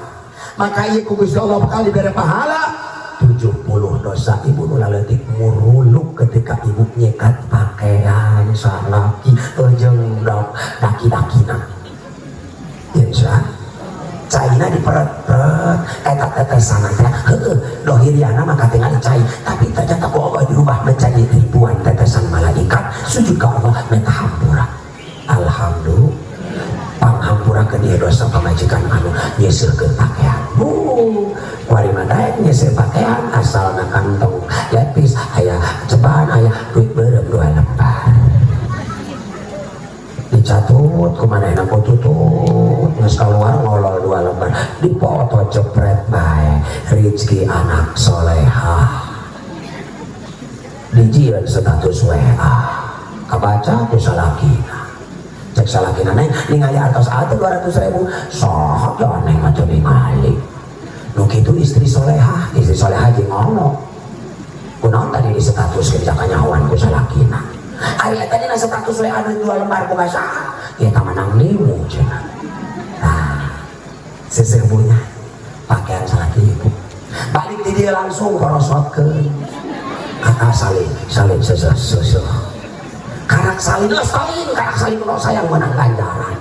maka ieu ku Gusti Allah bakal dibere pahala 70 dosa ibu nu laletik muruluk ketika ibu nyekat pakaian salaki jeung daki-dakina insya caina diperet-peret eta tetesan teh heueuh dohiriana maka tinggal cai tapi ternyata ku Allah dirubah menjadi ribuan tetesan malaikat sujud ka Allah minta hampura alhamdulillah panghampura ke dia dosa pamajikan anu nyeuseurkeun pakaian kuari madaek nyeuseur pakaian asal na kantong lepis aya cobaan aya duit beureum 2 lembar dicatut kumanehna ku tutut geus kaluar ngolol 2 lembar dipoto jepret bae rezeki anak solehah dijieun status WA kabaca ku salakina cek salakina neng ningali artos atuh 200.000 saha ya neng mah teu ningali nu kitu istri solehah jeung Allah kunaon tadi di status kebijakanyawan ku salakina aya tadi na status WA anu 2 lembar boga saha ieu tah menang limu cenah nah sesebunya pakaian salaki ibu balik di dia langsung korosotkeun kata salin seseuh karak salin kalau sayang menang ganjaran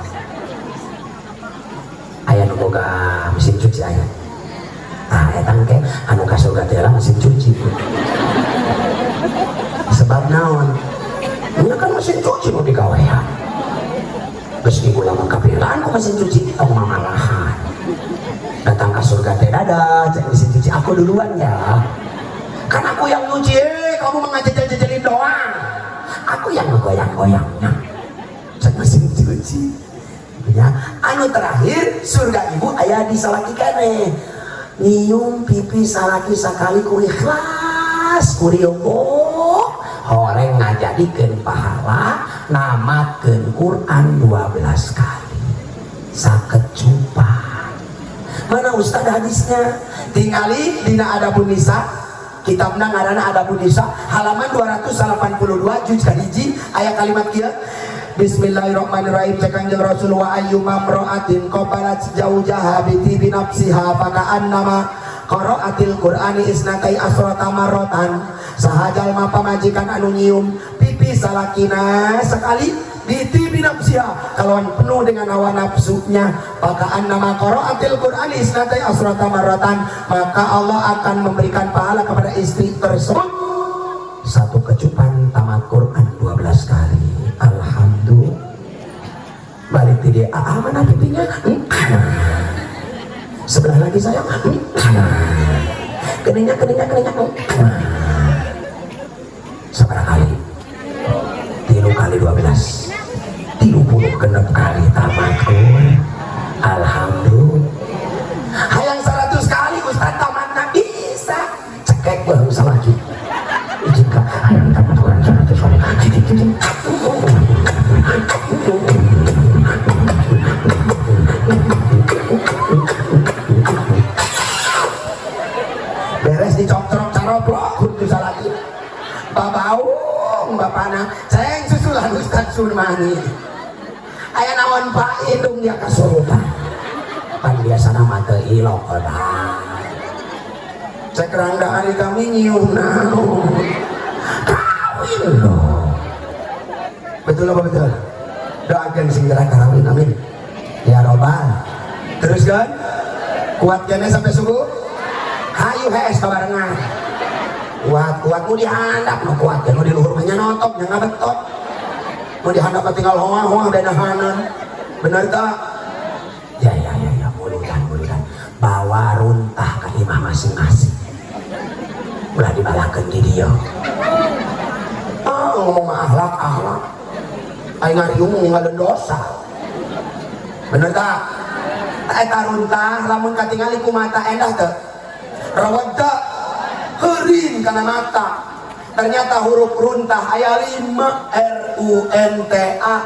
aya nu boga mesin cuci aya nah eta engke anu ka surga teh mesin cuci sebab naon ieu kan mesin cuci nu digawean geus ibu lamun kapilaan aku mesin cuci aku mamalahan datang ke surga teh dadah cek mesin cuci aku duluan ya kan aku yang nyuci kamu mengajajal-jajalin doang aku yang ngegoyang-goyangnya cek mesin cuci ya anu terakhir surga ibu aya di salaki kene nyium pipi salaki sakali ku ikhlas ku rieuh horeng ngajadikeun pahala namakeun Quran 12 kali sakecupan mana Ustaz hadisnya tingali dina Adabun Nisa kitabna ngaranna Adabun Nisa halaman 282 juz kahiji aya kalimat kieu Bismillahirrahmanirrahim cekang jeung Rasul wa ayyuma mra'atin qabalat jaujaha bi tibi nafsiha faka'annama qara'atil qur'ani isnatai asrata marratan sahajal mapa majikan anu nyium pipi salakina sekali di tibi nafsiha kalawan penuh dengan hawa nafsunya faka'annama qara'atil qur'ani isnatai asrata marratan maka Allah akan memberikan pahala kepada istri tersebut satu kecupan tamat Quran 12 kali. Alhamdulillah balik di dia mana pipinya sebelah lagi sayang keningnya seberapa kali 3 kali 12 30 kali tamat alhamdulillah hayang 100 kali Ustaz tamatna bisa cekek baru salah lagi jika hayang tamat Quran 100 kali beres dicok-cok caroplok kudu salaki babaung bapana ceng susulan Ustaz Surmani aya naon Pak hidung dia kasurupan pan biasana mah teu ilok cek rangga hari kami nyium naon kawin loh betul apa betul doakan segera kawin amin ya robbal terus kan kuat kene sampai subuh hayu hees kabarengan kuat mau dihandap no kuat kan mau di luhur mah nyotok nya ngabetot mau dihandap tinggal hoa denahanan bener tak ya mudah bawa runtah ke imah masing-masing ulah dibalakeun di dia ngomong akhlak aing ngariung ninggalin dosa bener tak eta runtah lamun katingali ku mata endah teu rawat teu heureun kana mata ternyata huruf runtah aya 5 RUNTAH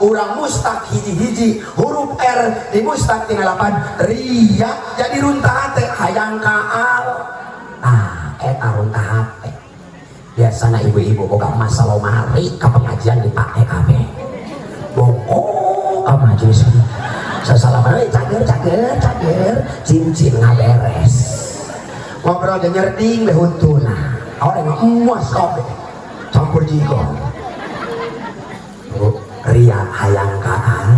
urang mustak hiji-hiji huruf R di mustak tina 8 ria jadi runtah teh hayang kaal eta runtah teh biasana ibu-ibu boga masalah mari ka pengajian dipake kabeh bongko ka majelis sasalaman cager cincin ngaberes ngobrol dan nyerding deh huntuna orang yang emas kabeh campur jigong ria hayang kaal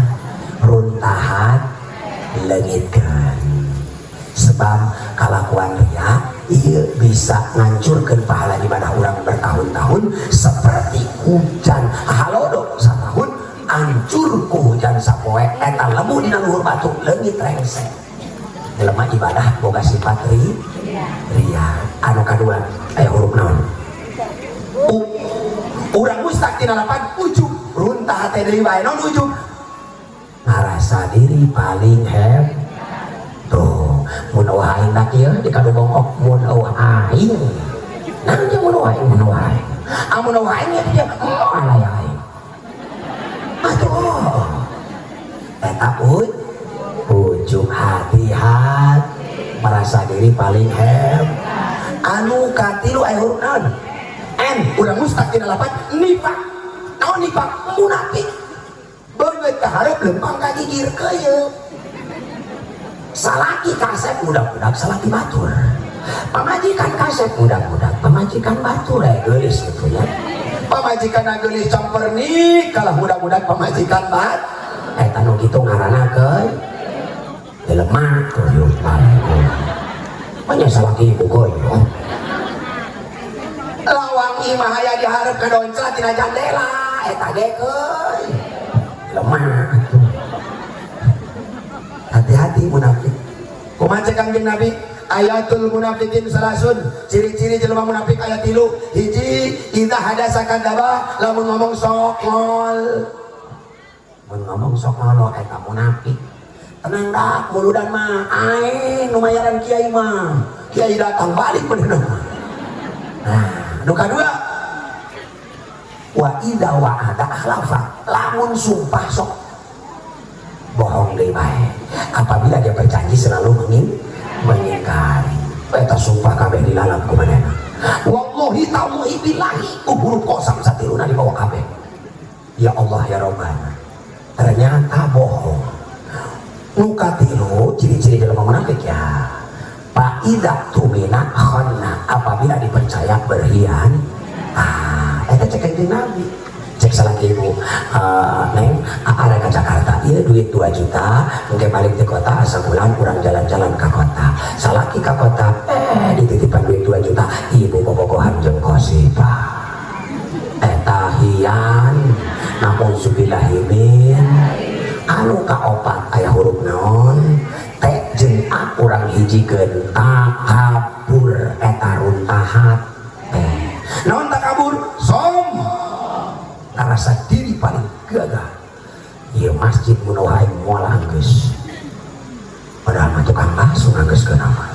runtahan leungitkeun sebab kalakuan ria ia bisa ngancurkan pahala ibadah orang bertahun-tahun seperti hujan halodok satahun hancur ku hujan sapoe eta lemu dina luhur batu leungit rengsek lemah ibadah boga sifat ria anu kadua huruf naon urang mustak tina 8 ujub runtah teh deui wae naon ujub ngarasa diri paling tuh mun aing dak ieu di kadu bongkok mun aing nanti mun aing amun aing dia alay aing atuh eta ujung hati-hati merasa diri paling anu katilu aya huruf naon N urang mustak tina 8 nifak naon nifak munafik beungeut ka hareup lempang ka gigir keuyeuk salaki kasep budak-budak salaki batur pamajikan kasep budak-budak pamajikan batur geulis gitu ya pamajikan geulis camper nik kalah budak-budak pamajikan bat eta nu kitu ngaranna keun lemah tuyul palku banyak salaki ibu goyo lawang imah aya dihareup ka doncela tina jandela eta ge keuy lemah. Hati-hati munafik. Kumaha Kangjeng Nabi? Ayatul munafikin salasun, ciri-ciri jelema munafik aya 3. Hiji, idza hadasa kadzaba, lamun ngomong sok ngol. Mun ngomong sok ngolo eta munafik. Tenang dah, muludan mah aing nu mayaran kiai mah. Kiai datang balik bener. Nah, nu kadua, wa idza wa'ada akhlafa, lamun sumpah sok bohong deui bae. Apabila dia berjanji selalu mengingkari. Eta sumpah kabeh dilalap ku manehna. Wallahi tallahi billahi huruf qasam satiluna dibawa kabeh. Ya Allah ya Rabbana. Ternyata bohong. Nu katilu ciri-ciri dalam munafik ya. Fa idza tumina khana, apabila dipercaya berhian. Eta cek Kanjeng Nabi. Cek salah ibu, neng, ada ke Jakarta, iya duit 2 juta, mungkin balik ke kota, sebulan kurang jalan-jalan ke kota, salaki ke kota, dititipkan duit 2 juta, ibu bobogohan jeung kosipa, hian, namun subilahimin, anu kaopat ayah huruf naon, jeung kurang hijikeun takabur, eta runtahat, Naon takabur? ngerasa diri paling gagah. Ieu masjid mun aing moal anggeus. Padahal mah tukang bakso nganggeuskeun nama.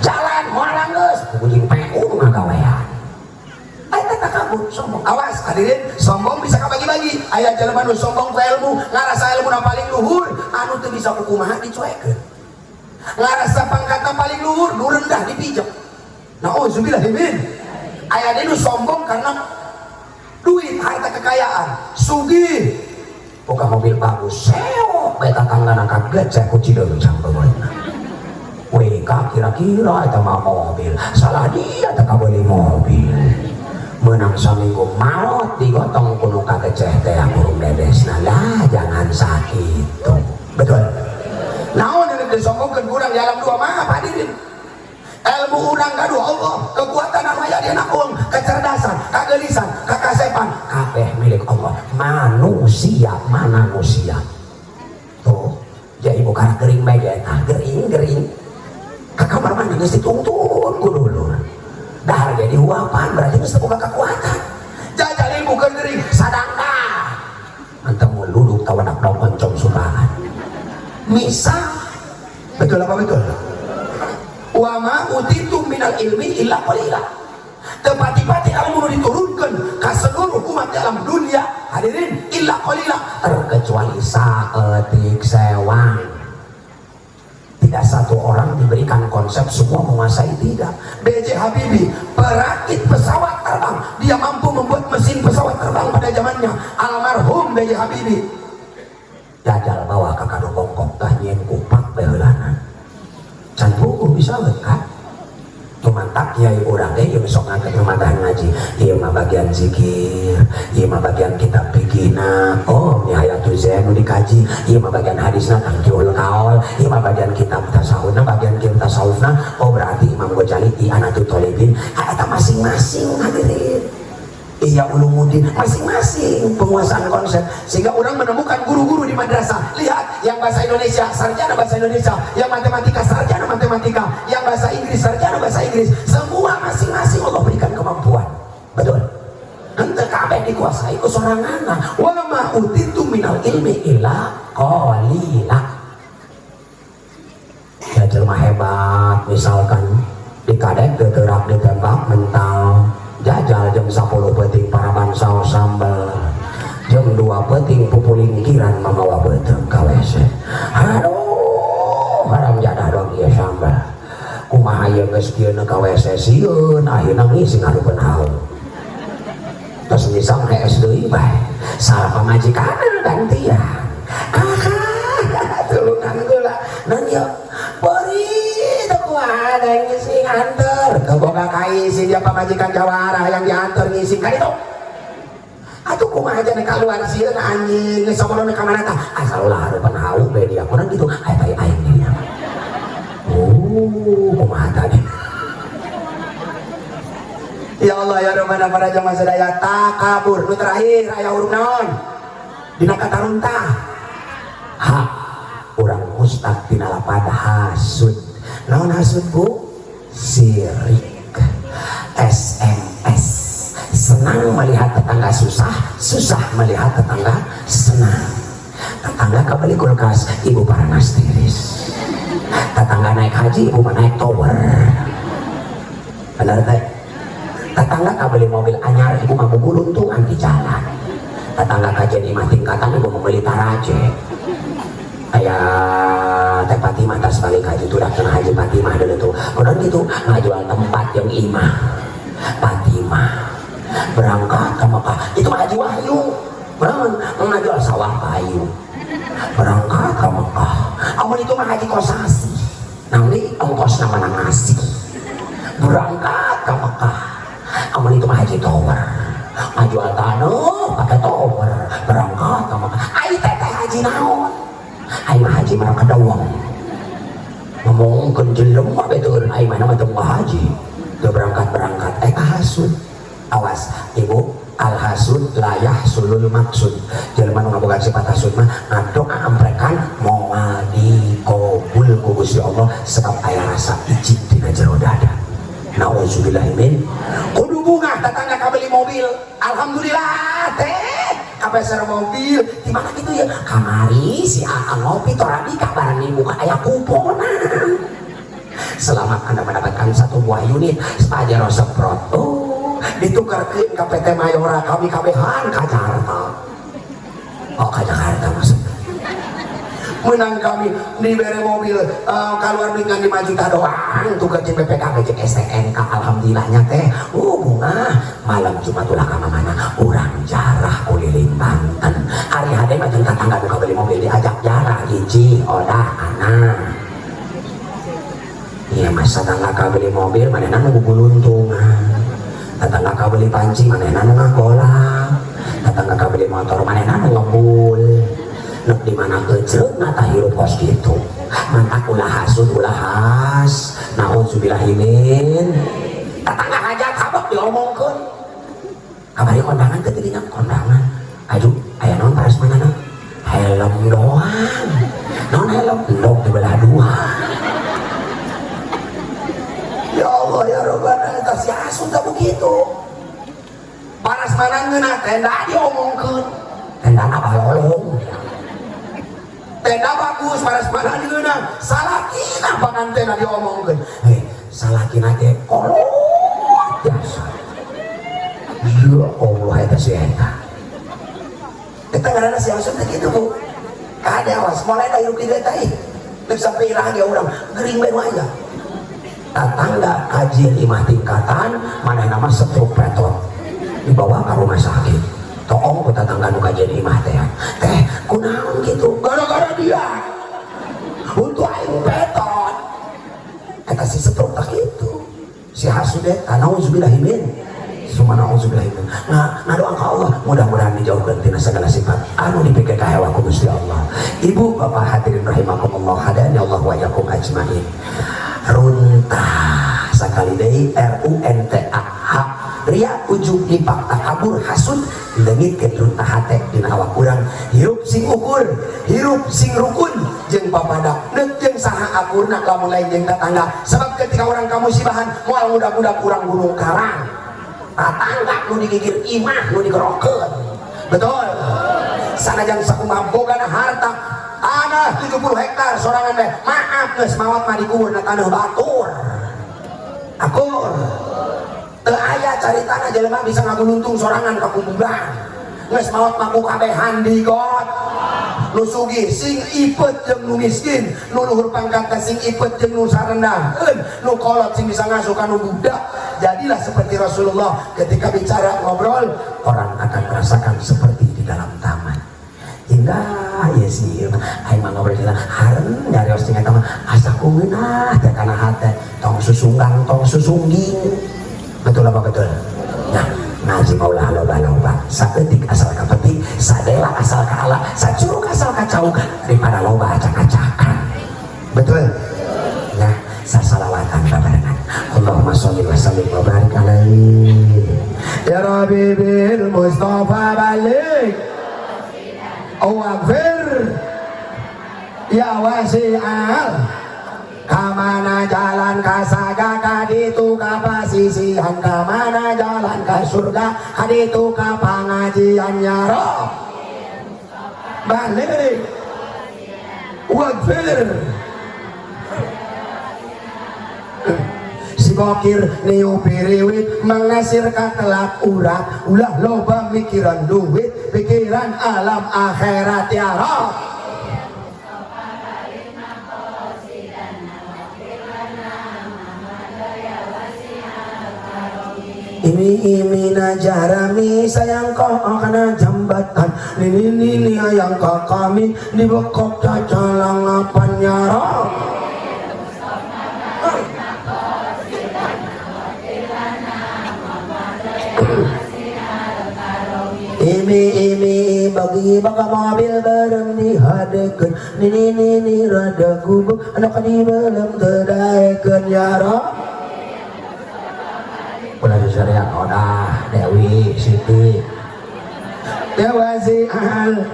Jalan moal anggeus, kucing PU ngagawean. Eta takabur, sombong. Awas hadirin, sombong bisa kabagi-bagi. Aya jelema nu sombong ku ilmu, ngarasa ilmuna paling luhur, anu teu bisa kumaha dicuekeun. Ngarasa pangkatna paling luhur, nu rendah dipijak. Nauzubillah min. Aya deui nu sombong karena duit, harta kekayaan, sugih, buka mobil bagus, sewa, beta tangan kaget, saya kunci dulu campur. Weka kira-kira itu mah mobil, salah dia tak beli mobil. Menang seminggu maut digotong kuno kaget teh burung dedes, lah jangan sakit tuh, betul. Naon yang disombongkan kurang di alam 2 mah hadirin. Ilmu urang kadu Allah, kekuatan aya dina uang, kecerdasan, kagelisan, kakasepan, kabeh milik Allah. Manusia mana manusia tuh jadi bukan gering bae eta gering ka kamar mandi geus dituntun ku dulu dahar jadi uapan berarti geus boga kekuatan jajal ibu keur gering sadangka anteng muluduk tawadak daun oncom suraan misal betul apa betul? Wa ma utitum minal ilmi illa qalila. Tepati-pati ilmu diturunkan ke seluruh umat dalam dunia hadirin illa qalila, terkecuali saeutik sewang. Tidak satu orang diberikan konsep semua menguasai, tidak. B.J. Habibie, perakit pesawat terbang, dia mampu membuat mesin pesawat terbang pada zamannya. Almarhum B.J. Habibie jajal bawa ke kado bongkok tah nyen kupak beheulanna can buku bisa lengkap cuman tak kiai urang ge yang sok ngangkat rumadahan ngaji ieu mah bagian zikir, ieu mah bagian kitab fikihna, oh nya hayatul zain nu dikaji, ieu mah bagian hadisna tangkiul kaul, ieu mah bagian kitab tasawufna, bagian kitab tasawufna, oh berarti Imam Ghazali di Anatul Thalibin, eta masing-masing hadirin. Iya ulumuddin masing-masing penguasaan konsep sehingga orang menemukan guru-guru di madrasah. Lihat yang bahasa Indonesia sarjana bahasa Indonesia, yang matematika sarjana matematika, yang bahasa Inggris sarjana bahasa Inggris, semua masing-masing Allah berikan kemampuan. Betul. Henteu kabeh dikuasai ku soranganna. Wa ma utitu minal ilmi illa qalila. Ya jelema hebat misalkan dikadek teuterak ditembak mental jajal jam 10 peting paraban saos sambal jam 2 peting pupulingkiran mamawa beteng ka WC. Aduh haram jadah dong ieu sambal kumaha ieu geus kieu ka WC sieun ayeuna ngisi ngarupeun haum tos misang HS deui bae salah pamajikan gantian tulungan gula nan ieu beri ada yang ngisi antar keboga kaisi dia pamajikan jawara yang diantar ngisi kan itu atuh kumaha aja nek keluar sieun anjing geus samono ka mana tah asal ulah hareupan haum bae dia kurang gitu aya tai aing nya kumaha tadi ya Allah ya Rabbana para jamaah sadaya takabur nu terakhir aya huruf naon dina kata runtah ha urang mustaq tina lapad hasud. Naon hasud Bu? Sirik. SMS, senang melihat tetangga susah, susah melihat tetangga senang. Tetangga kebeli kulkas, ibu panas tiris. Tetangga naik haji, ibu naik tower. Benar teh? Tetangga kebeli mobil anyar, ibu mah guluntungan di jalan. Tetangga kajian imah tingkatan, ibu membeli taraje. Kayak Teh Fatimah tas balik haji tuh dah kena haji Fatimah dulu tuh. Kemudian gitu ngajual tempat yang imah Fatimah berangkat ke Mekah itu mah haji Wahyu. Berangan ngajual sawah kayu berangkat ke Mekah. Amun itu mah haji kosasi. Nanti ongkos nama ngasih berangkat ke Mekah. Amun itu mah haji tower. Ngajual tanah pakai tower berangkat ke Mekah. Ai teteh haji naon? Ai mah haji mah kadawang ngomongkeun jelema betul ai mah nama teu haji teu berangkat hasud. Awas ibu, al hasud la yahsulul maksud. Jelema nu ngaboga sifat hasud mah ngadoa amprekan moal dikabul ku Gusti Allah sebab aya rasa icik dina jero dada. Nauzubillah min. Kudu bunga tetangga kabeli mobil. Alhamdulillah teh kabeser mobil di mana gitu ya kamari si A ngopi torabi kabaran di muka ayah kuponan. Selamat Anda mendapatkan satu buah unit Pajero Semprot. Oh ditukarkeun ka PT Mayora kami kabehan ka Jakarta. Oh ka Jakarta maksudnya menang kami diberi mobil keluar dengan 5 juta doang tuh ke BPK ke STNK. Alhamdulillahnya teh bunga malam Jumat ulah ka mana urang jarah kuliling Banten hari hade mah jeung tetangga nu beli mobil diajak jarah hiji odah anak iya mas tetangga kabeli mobil manehna nu guluntungan tetangga kabeli panci manehna nu ngagolak tetangga kabeli motor manehna nu ngebul nuk dimana kecil nata hirup kos gitu mantak ulah hasud ulah has nauzubillahimin. Tetangga hajat habak diomongkeun kabari kondangan teh teuing kondangan aju aya naon paras manana helm doang naon helm endog di belah dua. Ya Allah ya Rabbana eta si hasud teh begitu paras manana ngeunah tenda diomongkeun tenda balolong tenda bagus paras mana dikeunang salakina pangantena diomongkeun salakina teh kolot biasa. Ya Allah eta si eta ngaranna si hasud teh kitu Bu kada awas mulai da hirup di eta teh sampai irah ge urang gering bae wae tetangga kaji imah tingkatan manehna mah setruk petot dibawa ke rumah sakit toong ku tetangga nu kajian imah teh kunaon gitu gara-gara dia untuk aing petot eta si setruk tak itu si hasud eta nauzubillahimin summa nauzubillahimin. Ngadoa ka Allah mudah-mudahan dijauhkeun tina segala sifat anu dipikeun ka hewa ku Gusti Allah. Ibu bapak hadirin rahimakumullah hadani Allah wa yakum ajmain. Runtah sakali deui RUNTAH ria ujung nipak takabur hasud leungitkeun runtah hate dina awak urang hirup sing ukur hirup sing rukun jeung papada neuk jeung saha akurna lamun lain jeung tetangga sebab ketika orang kamu sibahan moal mudah-mudah kurang gunung karang tetangga nu digigir imah nu digerokeun betul sanajan sakumaha bogana harta tanah 70 hektar sorangan teh maaf geus mawat mah dikuburna tanah batur akur teu aya caritana jelema bisa ngaguluntung sorangan ka kuburan geus maot mah ku kabehan di got nu sugih sing ipet jeung nu miskin nu luhur pangkat sing ipet jeung nu sarendahkeun nu kolot sing bisa ngasuh ka nu budak. Jadilah seperti Rasulullah ketika bicara ngobrol orang akan merasakan seperti di dalam taman indah ya sih aing mah ngobrol kita harem dari os tinggal taman asa kueunah teh kana hate tong susunggang tong susungging betul apa betul nah ngaji maulah loba-loba saeutik asal kapetik sadela asal kaala sacurug asal kacau daripada loba acak-acakan betul nah sasalawatan babarengan Allahumma sholli wa sallim wa barik alaihi ya Rabbi bil Mustafa balik Waghfir ya wasi'al. Kamana jalan kasaga kaditu ka pasisihan, kamana jalan ka surga kaditu ka pangajian ya Rob. Balik Waghfir. Si bokir niu piriwit mengasir katelak urat, ulah loba mikiran duit, pikiran alam akhirat ya Rob. Imi najarami sayang kau karena jambatan, ini ayang kau kami di bokok cacalang apanya Rob. Imi bagi baka mobil bareng dihadekeun, ini rada gubuk anak di belum terdaekeun ya Rob. Ulah syariat odah Dewi Siti Dewa Zial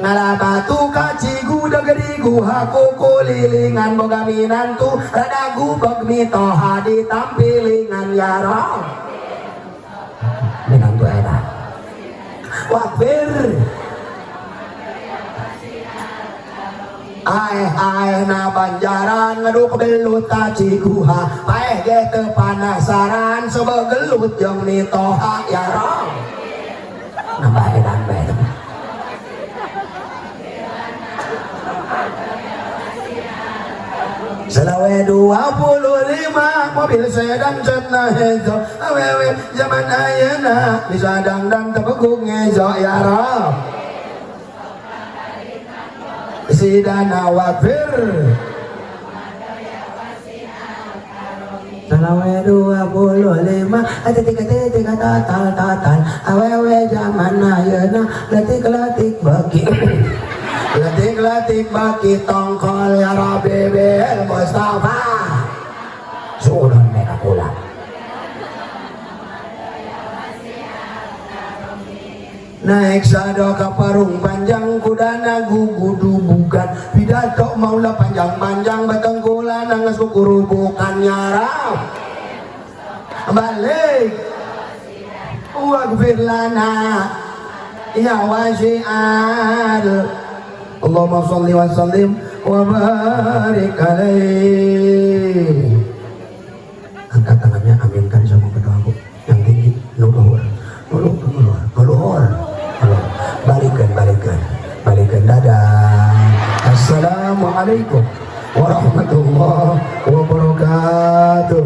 ngalabatu kacigu degedigu haku kulilingan boga minantu rada gubeg mitoha ditampilingan ya Rob. Minantu enak Waghfir Aeh na banjaran ngaduk belut kaciguha paeh ge teu panasaran sebegelut jeung mitoha ya Rob. Nambah edan bae teh. Selawe 25 mobil sedan cenah hejo awewe zaman ayeuna bisa dangdang tepeguk ngejo ya Rob. Sidana Waghfir Salawe 25 ada tiga tatal awewe zaman ayeuna letik bagi letik bagi tongkol ya Rabbi bil Mustafa sudah mereka pulang. Naik sado ka parung panjang kudana gugudu bukan pidato maula panjang-panjang batengkulan nang sukuru bukan nyarap balik Waghfir lana ya wasi'al. Allahumma sholli wa sallim wa barik alaih. Angkat tangannya, aminkan sama berdoa yang tinggi luhur balikan dadah. Assalamualaikum warahmatullahi wabarakatuh.